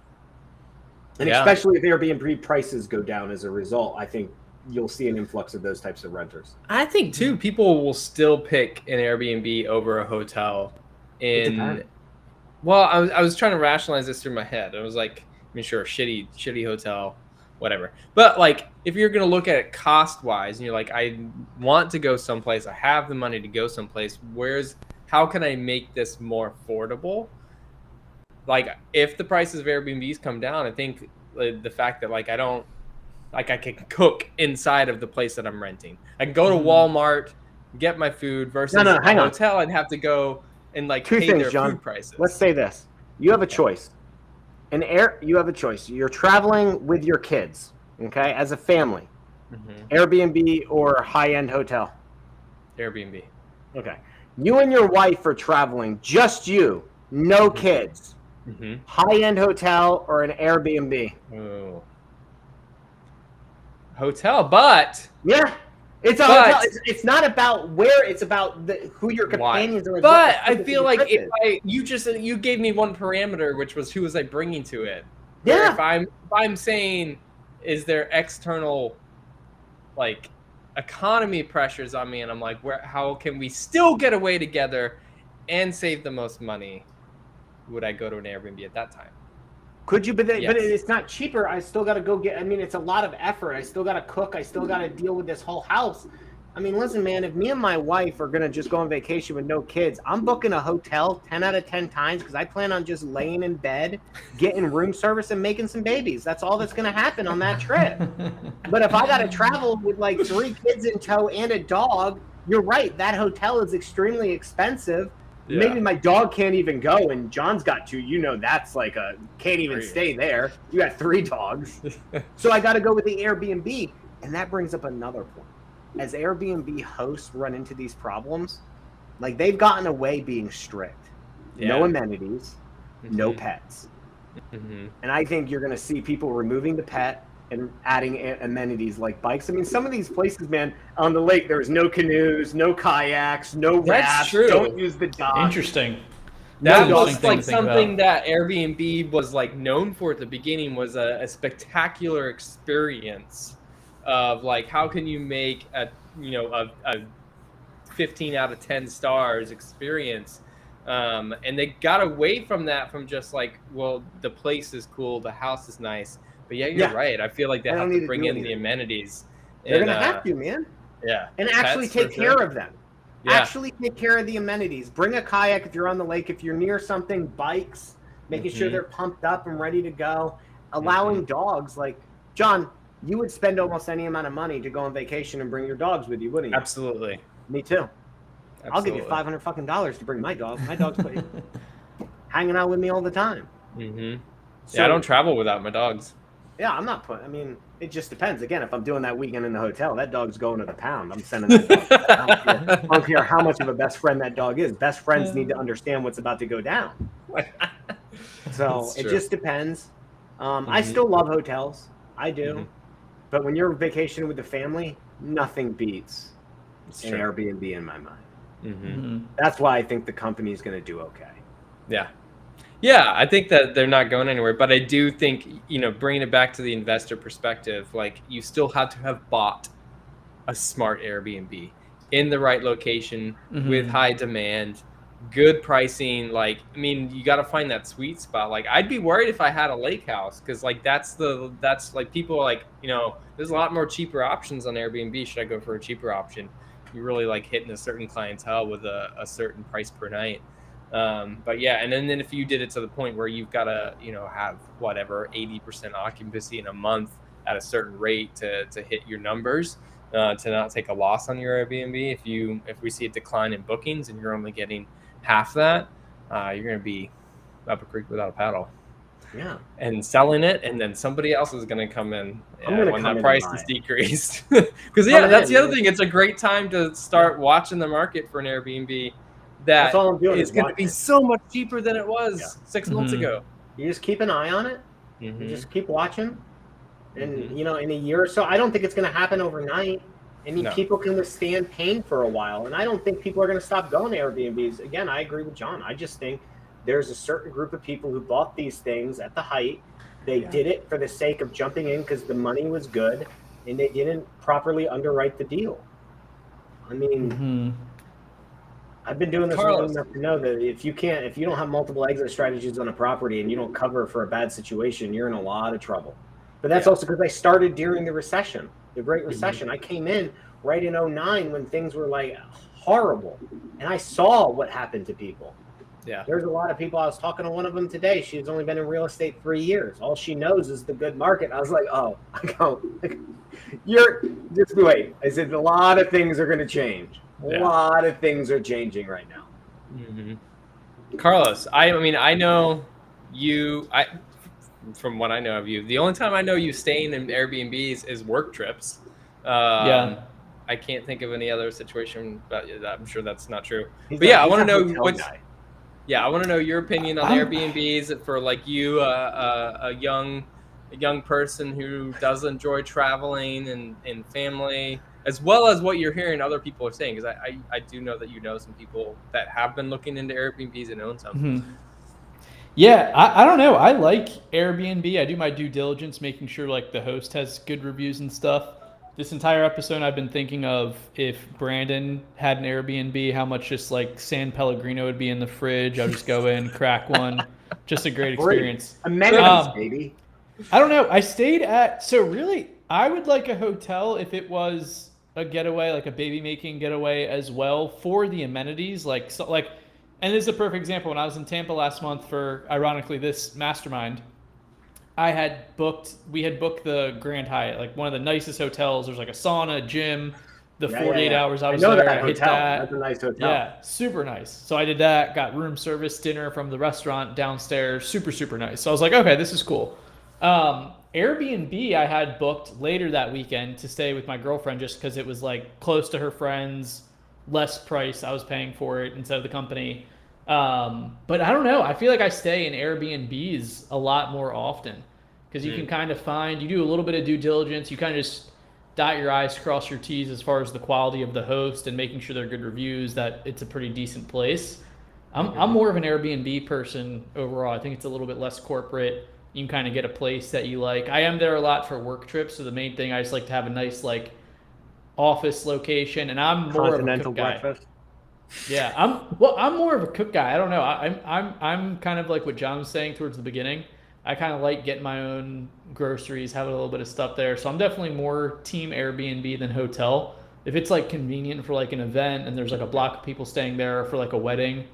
especially if Airbnb prices go down as a result, I think you'll see an influx of those types of renters. I think too, people will still pick an Airbnb over a hotel. Well, I was trying to rationalize this through my head. I was like, I mean, sure, shitty hotel, whatever. But like, if you're gonna look at it cost wise, and you're like, I want to go someplace, I have the money to go someplace. How can I make this more affordable? Like, if the prices of Airbnbs come down, I think the fact that like I can cook inside of the place that I'm renting. I can go to Walmart, get my food versus a hotel. I'd have to go and like pay their food prices. Let's say this: you have a choice. You have a choice. You're traveling with your kids, okay, as a family. Airbnb or high-end hotel? Airbnb. Okay. You and your wife are traveling, just you, no kids. High-end hotel or an Airbnb? Oh. Hotel, but... Yeah. It's a hotel. It's not about where. It's about who your companions are. But I feel like you gave me one parameter, which was who was I bringing to it. Yeah. If I'm saying, is there external, like, economy pressures on me, and I'm like, how can we still get away together and save the most money? Would I go to an Airbnb at that time? Could you? But it's not cheaper. I still got to go get. I mean, it's a lot of effort. I still got to cook. I still got to deal with this whole house. I mean, listen, man. If me and my wife are gonna just go on vacation with no kids, I'm booking a hotel 10 out of 10 times because I plan on just laying in bed, getting room service, and making some babies. That's all that's gonna happen on that trip. But if I got to travel with like 3 kids in tow and a dog, you're right. That hotel is extremely expensive. Yeah. Maybe my dog can't even go, and John's got 2. You know, that's like can't even stay there. You got 3 dogs. So I got to go with the Airbnb. And that brings up another point. As Airbnb hosts run into these problems, like they've gotten away being strict. No amenities, no pets. And I think you're going to see people removing the pet and adding amenities like bikes. I mean, some of these places, man, on the lake, there's no canoes, no kayaks, no rafts. True. Don't use the dock. Interesting. That was like something that Airbnb was like known for at the beginning, was a spectacular experience of like, how can you make a 15 out of 10 stars experience. And they got away from that, from just like, well, the place is cool, the house is nice. But you're right. I feel like they have to bring in the amenities. They're going to have to, man. Yeah. And actually take care of them. Yeah. Actually take care of the amenities. Bring a kayak if you're on the lake. If you're near something, bikes, making sure they're pumped up and ready to go. Allowing dogs, like, John, you would spend almost any amount of money to go on vacation and bring your dogs with you, wouldn't you? Absolutely. Me too. Absolutely. I'll give you $500 fucking to bring my dog. My dog's hanging out with me all the time. So, I don't travel without my dogs. Yeah, I'm not putting. I mean, it just depends. Again, if I'm doing that weekend in the hotel, that dog's going to the pound. I'm sending that dog. I don't care how much of a best friend that dog is. Best friends need to understand what's about to go down. So it just depends. I still love hotels. I do. But when you're vacationing with the family, nothing beats It's and true. Airbnb in my mind. Mm-hmm. That's why I think the company's going to do okay. Yeah. Yeah, I think that they're not going anywhere, but I do think, bringing it back to the investor perspective, like you still have to have bought a smart Airbnb in the right location with high demand, good pricing. Like, I mean, you got to find that sweet spot. Like, I'd be worried if I had a lake house because, like, that's like people are like, there's a lot more cheaper options on Airbnb. Should I go for a cheaper option? You're really like hitting a certain clientele with a certain price per night. But yeah, and then if you did it to the point where you've got to, have whatever 80% occupancy in a month at a certain rate to hit your numbers, to not take a loss on your Airbnb. If we see a decline in bookings and you're only getting half that, you're going to be up a creek without a paddle. Yeah. And selling it, and then somebody else is going to come in when that in price and is buy it. decreased. Because that's the other thing. It's a great time to start watching the market for an Airbnb. That's all I'm doing It's is going to be watching. so much cheaper than it was 6 months ago. You just keep an eye on it. Mhm. You just keep watching. And, Mhm. in a year or so, I don't think it's going to happen overnight. No. People can withstand pain for a while. And I don't think people are going to stop going to Airbnbs. Again, I agree with John. I just think there's a certain group of people who bought these things at the height. They did it for the sake of jumping in because the money was good, and they didn't properly underwrite the deal. I mean, I've been doing this long enough to know that if you don't have multiple exit strategies on a property and you don't cover for a bad situation, you're in a lot of trouble. But that's also because I started during the recession, the Great Recession. I came in right in 2009 when things were like horrible, and I saw what happened to people. Yeah. There's a lot of people. I was talking to one of them today. She's only been in real estate 3 years. All she knows is the good market. I was like, oh, you're just wait. I said, a lot of things are going to change. A lot of things are changing right now. Mm-hmm. Carlos, I mean, I know you. From what I know of you, the only time I know you staying in Airbnbs is work trips. I can't think of any other situation, but I'm sure that's not true. I want to know I want to know your opinion on Airbnbs for like you, a young person who does enjoy traveling and family, as well as what you're hearing other people are saying. Because I do know that you know some people that have been looking into Airbnbs and own some. Yeah, I don't know. I like Airbnb. I do my due diligence, making sure like the host has good reviews and stuff. This entire episode, I've been thinking of if Brandin had an Airbnb, how much just like San Pellegrino would be in the fridge. I'll just go in, crack one. Just a great experience. Amenities, baby. I don't know. I stayed at, so really, I would like a hotel if it was a getaway, like a baby making getaway as well for the amenities. And this is a perfect example. When I was in Tampa last month for, ironically, this mastermind, we had booked the Grand Hyatt, like one of the nicest hotels. There's like a sauna, gym. The 48 hours I was there, I hit that. That's a nice hotel. Yeah, super nice. So I did that, got room service, dinner from the restaurant downstairs. Super, super nice. So I was like, okay, this is cool. Airbnb I had booked later that weekend to stay with my girlfriend just because it was like close to her friends, less price. I was paying for it instead of the company. But I don't know. I feel like I stay in Airbnbs a lot more often because you can kind of you do a little bit of due diligence. You kind of just dot your I's, cross your T's as far as the quality of the host and making sure they're good reviews, that it's a pretty decent place. I'm more of an Airbnb person overall. I think it's a little bit less corporate. You can kind of get a place that you like. I am there a lot for work trips. So the main thing, I just like to have a nice like office location, and I'm more of a cook guy. Breakfast. Yeah, I'm more of a cook guy. I don't know. I'm kind of like what John was saying towards the beginning. I kind of like getting my own groceries, having a little bit of stuff there. So I'm definitely more team Airbnb than hotel. If it's like convenient for like an event and there's like a block of people staying there for like a wedding,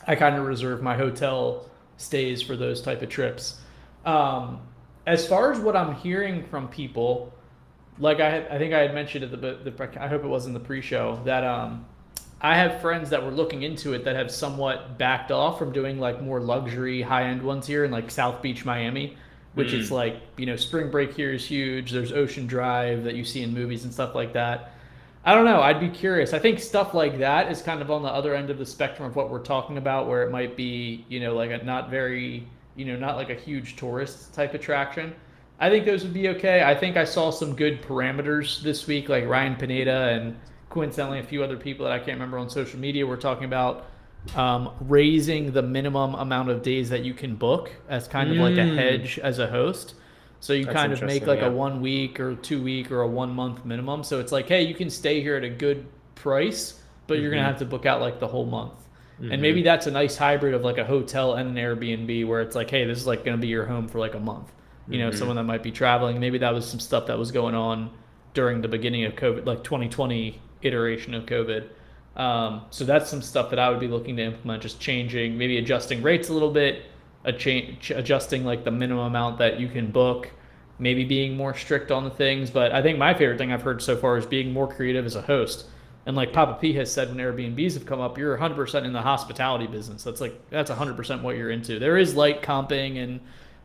I kind of reserve my hotel stays for those type of trips. As far as what I'm hearing from people, like I think I had mentioned at I hope it was in the pre-show that I have friends that were looking into it that have somewhat backed off from doing like more luxury high-end ones here in like South Beach, Miami, which is like, spring break here is huge. There's Ocean Drive that you see in movies and stuff like that. I don't know. I'd be curious. I think stuff like that is kind of on the other end of the spectrum of what we're talking about, where it might be, like a not very, not like a huge tourist type attraction. I think those would be okay. I think I saw some good parameters this week, like Ryan Pineda and coincidentally, a few other people that I can't remember on social media were talking about raising the minimum amount of days that you can book as kind of like a hedge as a host. So you That's kind of make interesting, like yeah. a 1 week or 2 week or a 1 month minimum. So it's like, hey, you can stay here at a good price, but you're going to have to book out like the whole month. And maybe that's a nice hybrid of like a hotel and an Airbnb where it's like, hey, this is like going to be your home for like a month. You know, someone that might be traveling. Maybe that was some stuff that was going on during the beginning of COVID, like 2020 iteration of COVID. So that's some stuff that I would be looking to implement, just changing, maybe adjusting rates a little bit, adjusting like the minimum amount that you can book, maybe being more strict on the things. But I think my favorite thing I've heard so far is being more creative as a host. And like Papa P has said, when Airbnbs have come up, you're 100% in the hospitality business. That's 100% what you're into. There is light comping and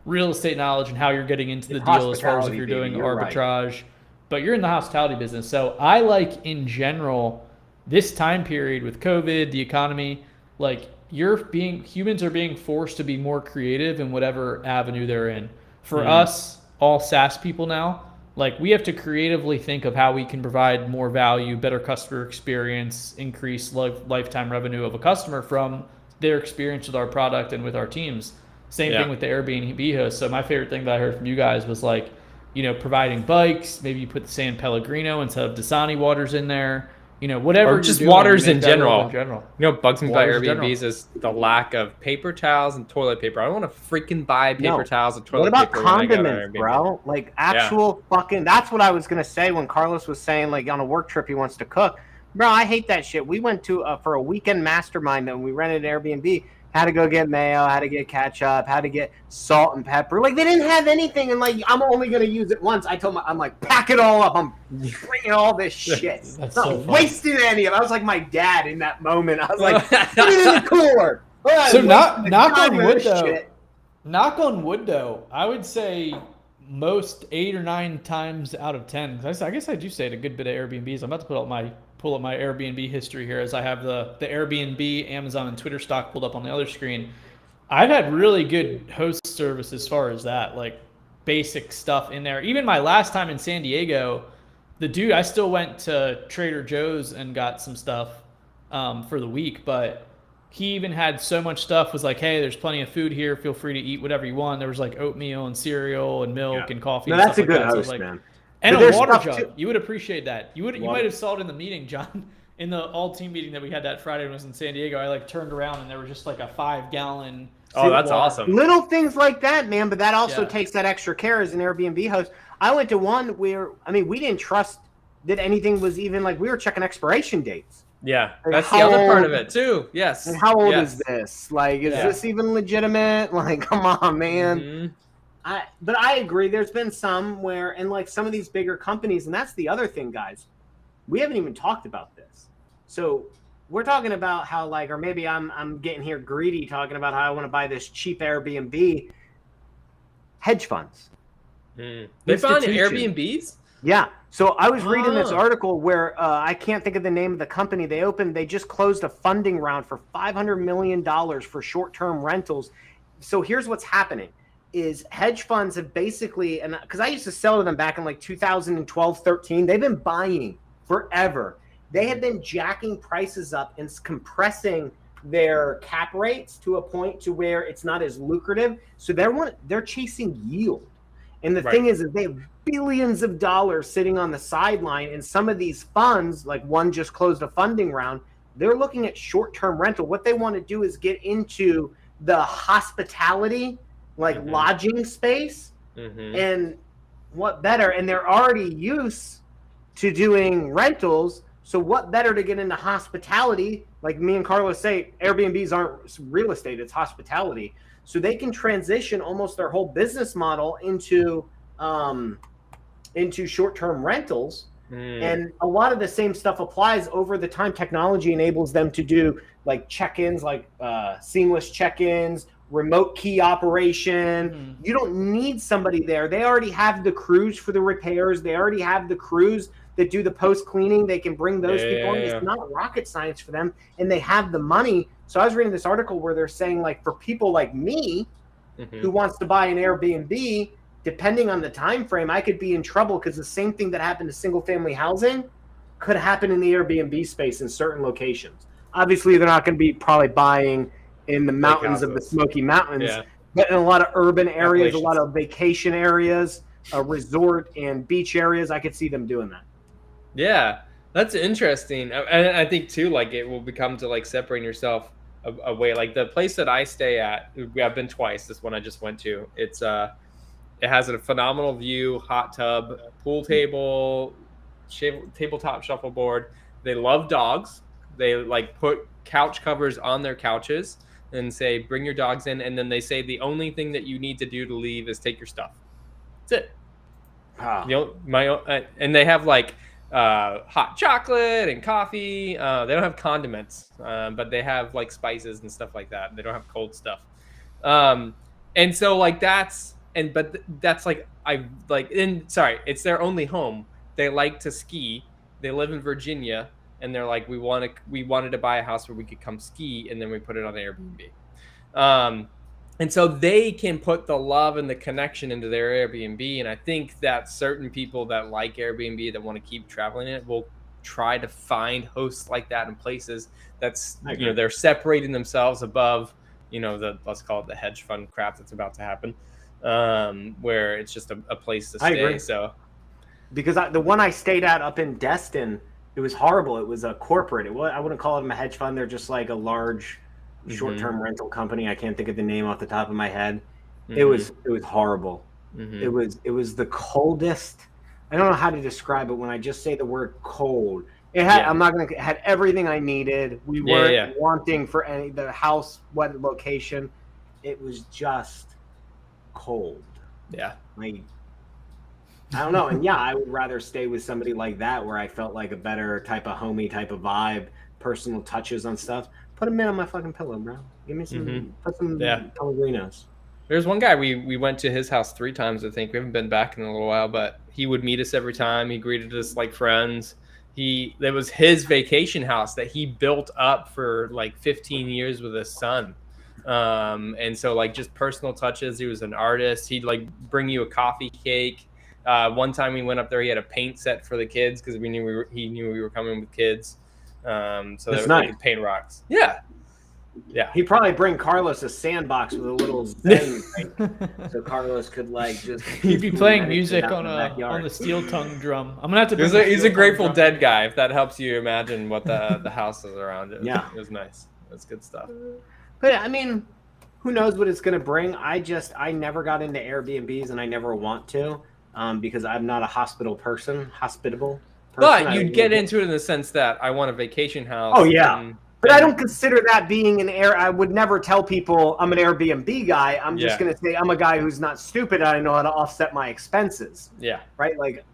real estate knowledge and how you're getting into the deal as far as if you're doing arbitrage, but you're in the hospitality business. So I like in general this time period with COVID, the economy, like humans are being forced to be more creative in whatever avenue they're in. For us, all SaaS people now, like we have to creatively think of how we can provide more value, better customer experience, increase lifetime revenue of a customer from their experience with our product and with our teams. Same thing with the Airbnb host. So my favorite thing that I heard from you guys was like, you know, providing bikes. Maybe you put the San Pellegrino instead of Dasani waters in there. You know, whatever. Or just you're doing, waters you make in that general. work in general. You know what bugs me about Waters in general. Airbnbs is the lack of paper towels and toilet paper. I don't want to freaking buy paper towels and What toilet about paper. when I go to condiments, Airbnb. bro? Like actual fucking. That's what I was gonna say when Carlos was saying like on a work trip he wants to cook. Bro, I hate that shit. We went to for a weekend mastermind and we rented an Airbnb. Had to go get mayo, had to get ketchup, had to get salt and pepper. Like they didn't have anything, and like I'm only gonna use it once. I told my, I'm like, pack it all up. I'm bringing all this shit. That's not so funny. wasting any of it. I was like my dad in that moment. I was like, put it in the cooler. So knock on wood though. Shit. Knock on wood though. I would say most 8 or 9 times out of 10. I guess I do stay at a good bit of Airbnbs. I'm about to pull up my Airbnb history here as I have the Airbnb, Amazon, and Twitter stock pulled up on the other screen. I've had really good host service as far as that, like basic stuff in there. Even my last time in San Diego, the dude, I still went to Trader Joe's and got some stuff for the week, but he even had so much stuff, was like, hey, there's plenty of food here. Feel free to eat whatever you want. There was like oatmeal and cereal and milk and coffee. No, and that's a stuff good like that. host, So like, man. and But a there's water stuff jug. too. You would appreciate that. You might have saw it in the meeting, John. In the all-team meeting that we had that Friday when I was in San Diego, I like turned around and there was just like a 5-gallon. Oh, that's water. awesome. Little things like that, man, but that also Yeah. takes that extra care as an Airbnb host. I went to one where, I mean, we didn't trust that anything was even like, we were checking expiration dates. Yeah, Like, that's the how other part old- of it too. Yes. And how old Yes. is this? Like, is Yeah. this even legitimate? Like, come on, man. Mhm. But I agree. There's been some where, and like some of these bigger companies, and that's the other thing, guys. We haven't even talked about this. So we're talking about how, like, or maybe I'm getting here greedy, talking about how I want to buy this cheap Airbnb. Hedge funds. They found Institution. Airbnbs. Yeah. So I was reading this Oh. article where I can't think of the name of the company. They just closed a funding round for $500 million for short-term rentals. So here's what's happening is hedge funds have basically, and because I used to sell to them back in like 2012, 13, they've been buying forever. They have been jacking prices up and compressing their cap rates to a point to where it's not as lucrative. So they're chasing yield. And the thing is they have billions of dollars sitting on the sideline, and some of these funds, like one just closed a funding round, they're looking at short-term rental. What they want to do is get into the hospitality, like lodging space, and what better? And they're already used to doing rentals. So what better to get into hospitality? Like me and Carlos say, Airbnbs aren't real estate, it's hospitality. So they can transition almost their whole business model into short-term rentals. And a lot of the same stuff applies. Over the time, technology enables them to do like check-ins, like seamless check-ins, remote key operation. You don't need somebody there. They already have the crews for the repairs. They already have the crews that do the post-cleaning. They can bring those people in. It's not rocket science for them, and they have the money. So I was reading this article where they're saying, like, for people like me who wants to buy an Airbnb, depending on the time frame, I could be in trouble because the same thing that happened to single-family housing, could happen in the Airbnb space in certain locations. Obviously, they're not going to be probably buying in the mountains of the houses. Smoky Mountains, Yeah. but in a lot of urban areas, a Appalachians. lot of vacation areas, resort and beach areas, I could see them doing that. Yeah, that's interesting. And I think too, like it will become to like separating yourself away. Like the place that I stay at, I've been twice. This one I just went to. It has a phenomenal view, hot tub, pool table, tabletop shuffleboard. They love dogs. They like put couch covers on their couches and say, "Bring your dogs in." And then they say the only thing that you need to do to leave is take your stuff. That's it. And they have like hot chocolate and coffee. They don't have condiments, but they have like spices and stuff like that. They don't have cold stuff. And so like that's like it's their only home. They like to ski. They live in Virginia, and they're like, we wanted to buy a house where we could come ski, and then we put it on Airbnb. And so they can put the love and the connection into their Airbnb. And I think that certain people that like Airbnb, that want to keep traveling it, will try to find hosts like that in places that's, they're separating themselves above, let's call it the hedge fund crap that's about to happen, where it's just a place to stay. I agree. So, because the one I stayed at up in Destin, it was horrible. It was a corporate. I wouldn't call them a hedge fund. They're just like a large short-term rental company. I can't think of the name off the top of my head. It was horrible. It was the coldest. I don't know how to describe it when I just say the word cold. It had everything I needed. We weren't wanting for the house, what location. It was just cold. Yeah. Like, I don't know. And yeah, I would rather stay with somebody like that where I felt like a better type of homey type of vibe, personal touches on stuff. Put them in on my fucking pillow, bro. Give me some, put some Pellegrinos. There's one guy, we went to his house 3 times, I think. We haven't been back in a little while, but he would meet us every time. He greeted us like friends. That was his vacation house that he built up for like 15 years with his son. And so like just personal touches. He was an artist. He'd like bring you a coffee cake. One time we went up there, he had a paint set for the kids because he knew we were coming with kids. So that's they could paint rocks. Yeah. He'd probably bring Carlos a sandbox with a little zen, so Carlos could like just. He'd be playing music on the steel tongue drum. I'm gonna have to. He's a Grateful Dead guy. If that helps you imagine what the house is around it. Yeah, it was nice. That's good stuff. But I mean, who knows what it's gonna bring? I never got into Airbnbs, and I never want to, because I'm not a hospitable person. But you'd get into it in the sense that I want a vacation house. Oh yeah. But I don't consider that being I would never tell people I'm an Airbnb guy. I'm just going to say I'm a guy who's not stupid. I know how to offset my expenses. Yeah. Right? Like,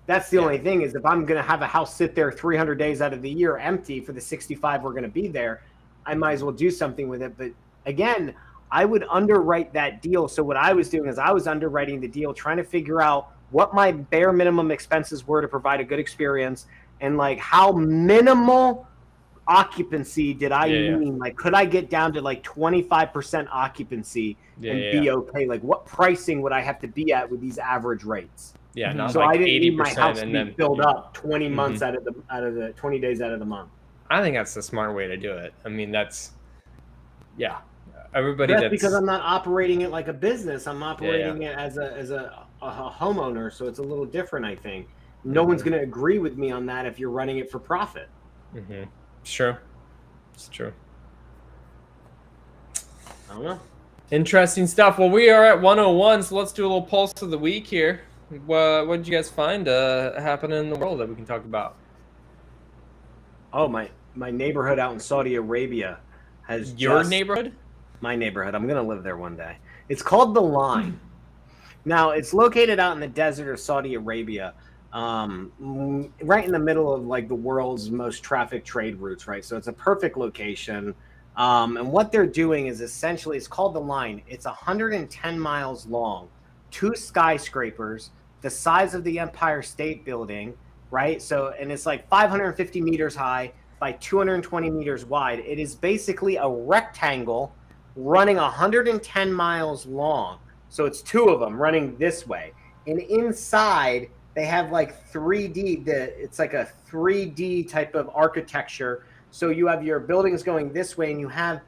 that's the only thing is if I'm going to have a house sit there 300 days out of the year empty for the 65 we're going to be there, I might as well do something with it. But again, I would underwrite that deal. So what I was doing is I was underwriting the deal, trying to figure out what my bare minimum expenses were to provide a good experience and like how minimal occupancy did I mean? Like, could I get down to like 25% occupancy and be okay? Like, what pricing would I have to be at with these average rates? Yeah, not so like I didn't 80% need my house to and be then filled up 20 months out of the 20 days out of the month. I think that's the smart way to do it. I mean, that's everybody. That's because I'm not operating it like a business. I'm operating it as a homeowner, so it's a little different. I think no one's going to agree with me on that if you're running it for profit. It's true. It's true. I don't know. Interesting stuff. Well, we are at 101, so let's do a little pulse of the week here. What did you guys find happening in the world that we can talk about? Oh, my neighborhood out in Saudi Arabia has neighborhood? My neighborhood. I'm going to live there one day. It's called The Line. Now, it's located out in the desert of Saudi Arabia. Right in the middle of like the world's most traffic trade routes, right? So it's a perfect location. And what they're doing is essentially, it's called The Line. It's 110 miles long, 2 skyscrapers, the size of the Empire State Building, right? So, and it's like 550 meters high by 220 meters wide. It is basically a rectangle running 110 miles long. So it's 2 of them running this way. And inside, They have like 3D. It's like a 3D type of architecture. So you have your buildings going this way, and you have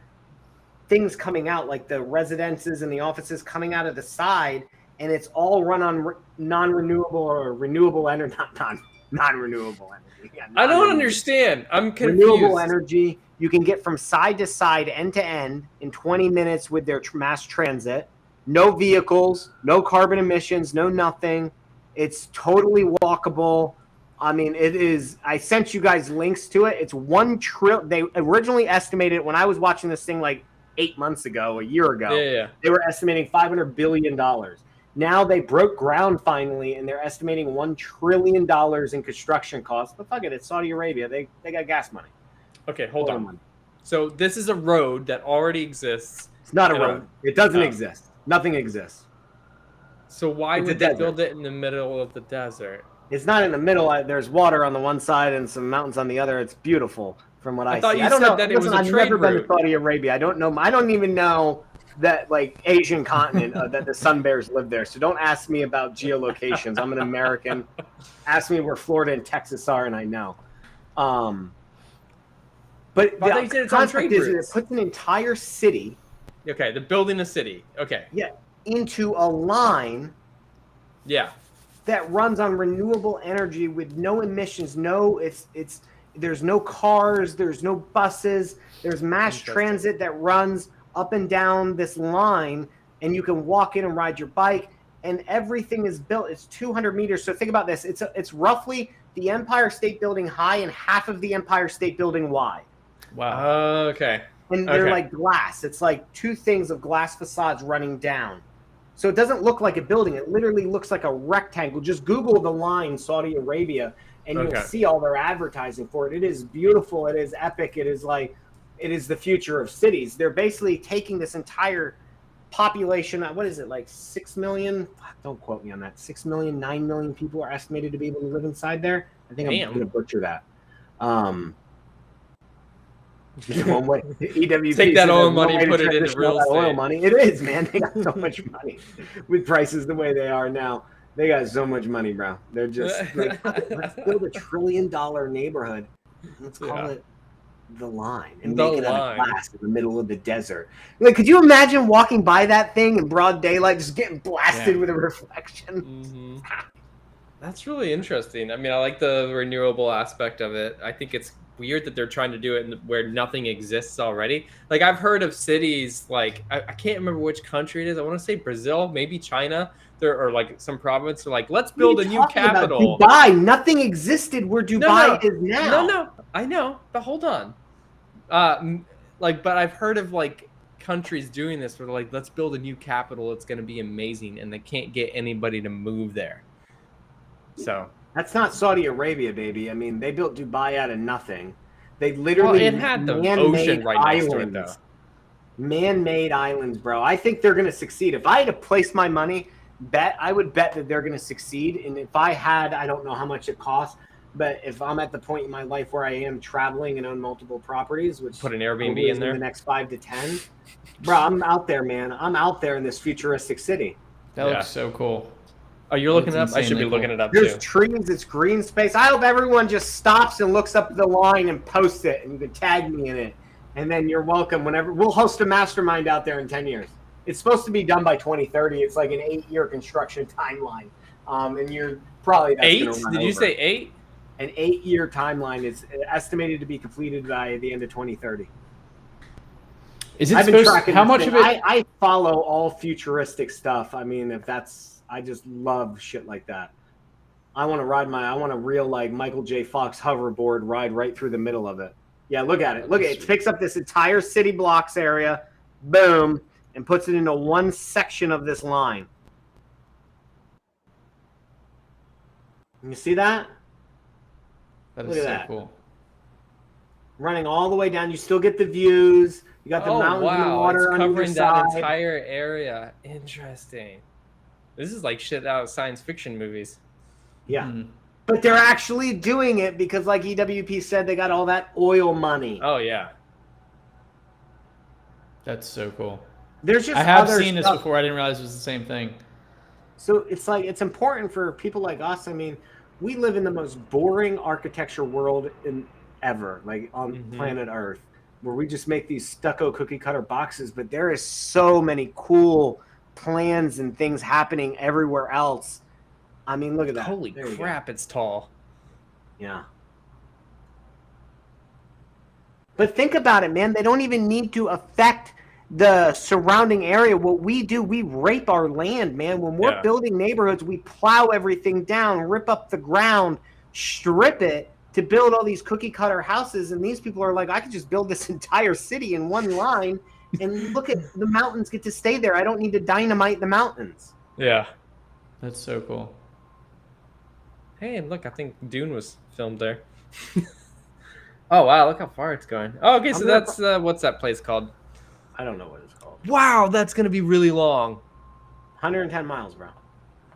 things coming out, like the residences and the offices coming out of the side, and it's all run on non-renewable or renewable energy, not non-renewable energy. Yeah, I don't understand. I'm confused. Renewable energy. You can get from side to side, end to end, in 20 minutes with their mass transit. No vehicles, no carbon emissions, no nothing. It's totally walkable. I mean, it is. I sent you guys links to it. It's $1 trillion. They originally estimated, when I was watching this thing like 8 months ago, a year ago, they were estimating $500 billion. Now they broke ground finally, and they're estimating $1 trillion in construction costs. But fuck it, it's Saudi Arabia. They got gas money. Okay, hold on. Money. So this is a road that already exists. It's not a road. It doesn't exist. Nothing exists. So why would they build it in the middle of the desert? It's not in the middle. There's water on the one side and some mountains on the other. It's beautiful from what I see. Thought you said that it was a trade route. I've never been to Saudi Arabia. I don't know. I don't even know that like Asian continent that the sun bears live there. So don't ask me about geolocations. I'm an American. Ask me where Florida and Texas are, and I know. But the concept is it puts an entire city. Okay, they're building a city. Okay. Yeah, into a line. Yeah. That runs on renewable energy with no emissions. There's no cars. There's no buses. There's mass transit that runs up and down this line, and you can walk in and ride your bike. And everything is built. It's 200 meters. So think about this. It's roughly the Empire State Building high and half of the Empire State Building wide. Wow. Okay. And they're like glass. It's like two things of glass facades running down. So it doesn't look like a building. It literally looks like a rectangle. Just Google the line Saudi Arabia, and you'll see all their advertising for it. It is beautiful. It is epic. It is the future of cities. They're basically taking this entire population. What is it, like 6 million? Don't quote me on that. 6 million, 9 million people are estimated to be able to live inside there. I think I'm going to butcher that. One way. EWP take that oil money and put it into real estate. Oil money. It is, man. They got so much money with prices the way they are now. They got so much money, bro. They're just like, let's build $1 trillion neighborhood. Let's call it the line and make it out of glass in the middle of the desert. Like, could you imagine walking by that thing in broad daylight, just getting blasted with a reflection? Mm-hmm. That's really interesting. I mean, I like the renewable aspect of it. I think it's weird that they're trying to do it where nothing exists already. Like, I've heard of cities, like, I can't remember which country it is. I want to say Brazil, maybe China, or like some province. They're like, let's build a new capital. Dubai, nothing existed where Dubai is now. No, I know, but hold on. But I've heard of like countries doing this where they're like, let's build a new capital. It's going to be amazing, and they can't get anybody to move there. So that's not Saudi Arabia, baby. I mean, they built Dubai out of nothing. They literally it had the ocean right next to it, though. Man-made islands, bro. I think they're going to succeed. If I had to place my money, I would bet that they're going to succeed. And if I had, I don't know how much it costs, but if I'm at the point in my life where I am traveling and own multiple properties, which put an Airbnb in there the next 5 to 10, bro, I'm out there, man. I'm out there in this futuristic city. That looks so cool. Oh, you're looking it up? I should be looking it up too. There's too. Trees, it's green space. I hope everyone just stops and looks up the line and posts it, and you can tag me in it. And then you're welcome whenever. We'll host a mastermind out there in 10 years. It's supposed to be done by 2030. It's like an 8-year construction timeline. And you're probably that's 8? Gonna run Did you over. say 8? An 8-year timeline is estimated to be completed by the end of 2030. Is it supposed? How much of it? I follow all futuristic stuff. I mean, I just love shit like that. I want to real like Michael J. Fox hoverboard ride right through the middle of it. Yeah, look at it. Look at it. It picks up this entire city blocks area, boom, and puts it into one section of this line. You see that? That is so cool. Running all the way down, you still get the views. You got the mountains and the water on covering either side. that entire area. Interesting. This is like shit out of science fiction movies. Yeah. Mm-hmm. But they're actually doing it because, like EWP said, they got all that oil money. Oh, yeah. That's so cool. There's just I have seen this before. I didn't realize it was the same thing. So it's like it's important for people like us. I mean, we live in the most boring architecture world ever, like on planet Earth, where we just make these stucco cookie cutter boxes. But there is so many cool plans and things happening everywhere else. I mean, look at that. Holy crap, it's tall. Yeah. But think about it, man. They don't even need to affect the surrounding area. What we do, we rape our land, man. When we're building neighborhoods, we plow everything down, rip up the ground, strip it to build all these cookie cutter houses. And these people are like, I could just build this entire city in one line. And look at the mountains get to stay there. I don't need to dynamite the mountains. Yeah. That's so cool. Hey, look, I think Dune was filmed there. Oh, wow, look how far it's going. Oh, okay, so that's, what's that place called? I don't know what it's called. Wow, that's going to be really long. 110 miles, bro.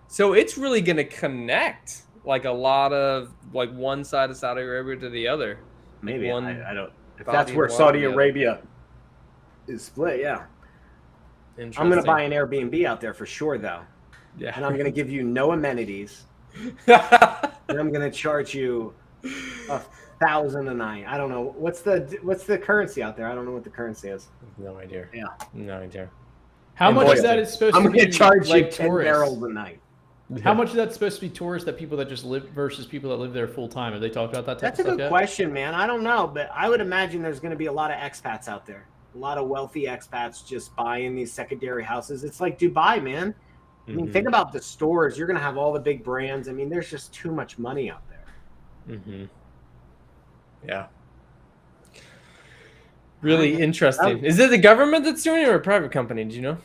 So it's really going to connect, like, a lot of, like, one side of Saudi Arabia to the other. Maybe, one I don't. If that's where Saudi Arabia is split, yeah. I'm going to buy an Airbnb out there for sure, though. Yeah. And I'm going to give you no amenities. And I'm going to charge you $1,000 a night. I don't know. What's the currency out there? I don't know what the currency is. No idea. Yeah. No idea. How much is that is supposed I'm to be going to charge like you 10 tourists? barrels a night. How much is that supposed to be tourists that people that just live versus people that live there full time? Have they talked about that type That's a of stuff good yet? question, man. I don't know, but I would imagine there's going to be a lot of expats out there. A lot of wealthy expats just buying these secondary houses. It's like Dubai, man. I mean, think about the stores. You're going to have all the big brands. I mean, there's just too much money out there. Yeah. Really interesting. Is it the government that's doing it or a private company? Do you know?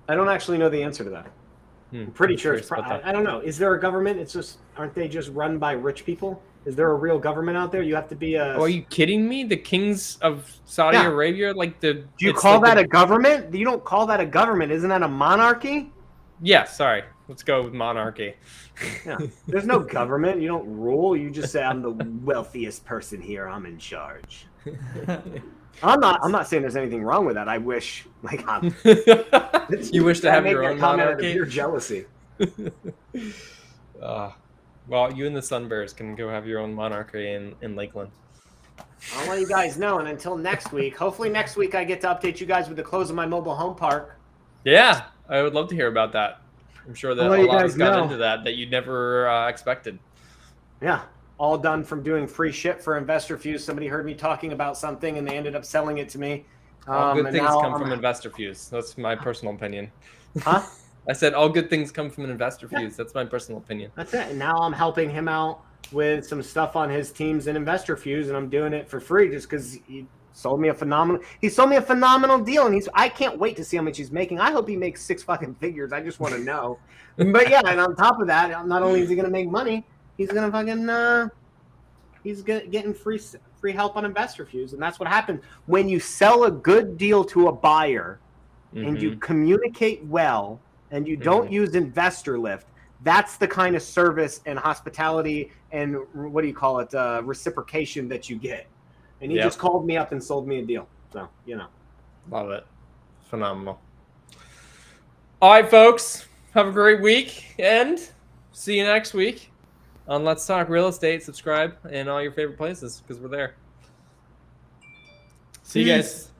I don't actually know the answer to that. I'm pretty sure it's I don't know. Is there a government? It's just, aren't they just run by rich people? Is there a real government out there? You have to be a... Oh, are you kidding me? The kings of Saudi Arabia? Like the... Do you call that a government? You don't call that a government. Isn't that a monarchy? Yeah, sorry. Let's go with monarchy. Yeah. There's no government. You don't rule. You just say, I'm the wealthiest person here. I'm in charge. I'm not saying there's anything wrong with that. I wish, like, you wish to have your own monarchy? Your jealousy. Well, you and the Sunbears can go have your own monarchy in Lakeland. I'll let you guys know. And until next week, hopefully next week I get to update you guys with the close of my mobile home park. Yeah, I would love to hear about that. I'm sure that a lot has gone into that you never expected. Yeah. All done from doing free shit for investor fuse. Somebody heard me talking about something and they ended up selling it to me. All good things come from investor fuse. That's my personal opinion. Huh? I said all good things come from an investor fuse. That's my personal opinion. That's it. And now I'm helping him out with some stuff on his teams in investor fuse, and I'm doing it for free just because he sold me a phenomenal deal, and I can't wait to see how much he's making. I hope he makes 6 fucking figures. I just want to know. But yeah, and on top of that, not only is he gonna make money, he's gonna fucking getting free help on investor fuse, and that's what happens when you sell a good deal to a buyer and you communicate well and you don't use investor lift. That's the kind of service and hospitality and what do you call it, reciprocation that you get. And he just called me up and sold me a deal. So, you know. Love it. Phenomenal. All right, folks. Have a great week and see you next week on Let's Talk Real Estate. Subscribe in all your favorite places because we're there. See you guys.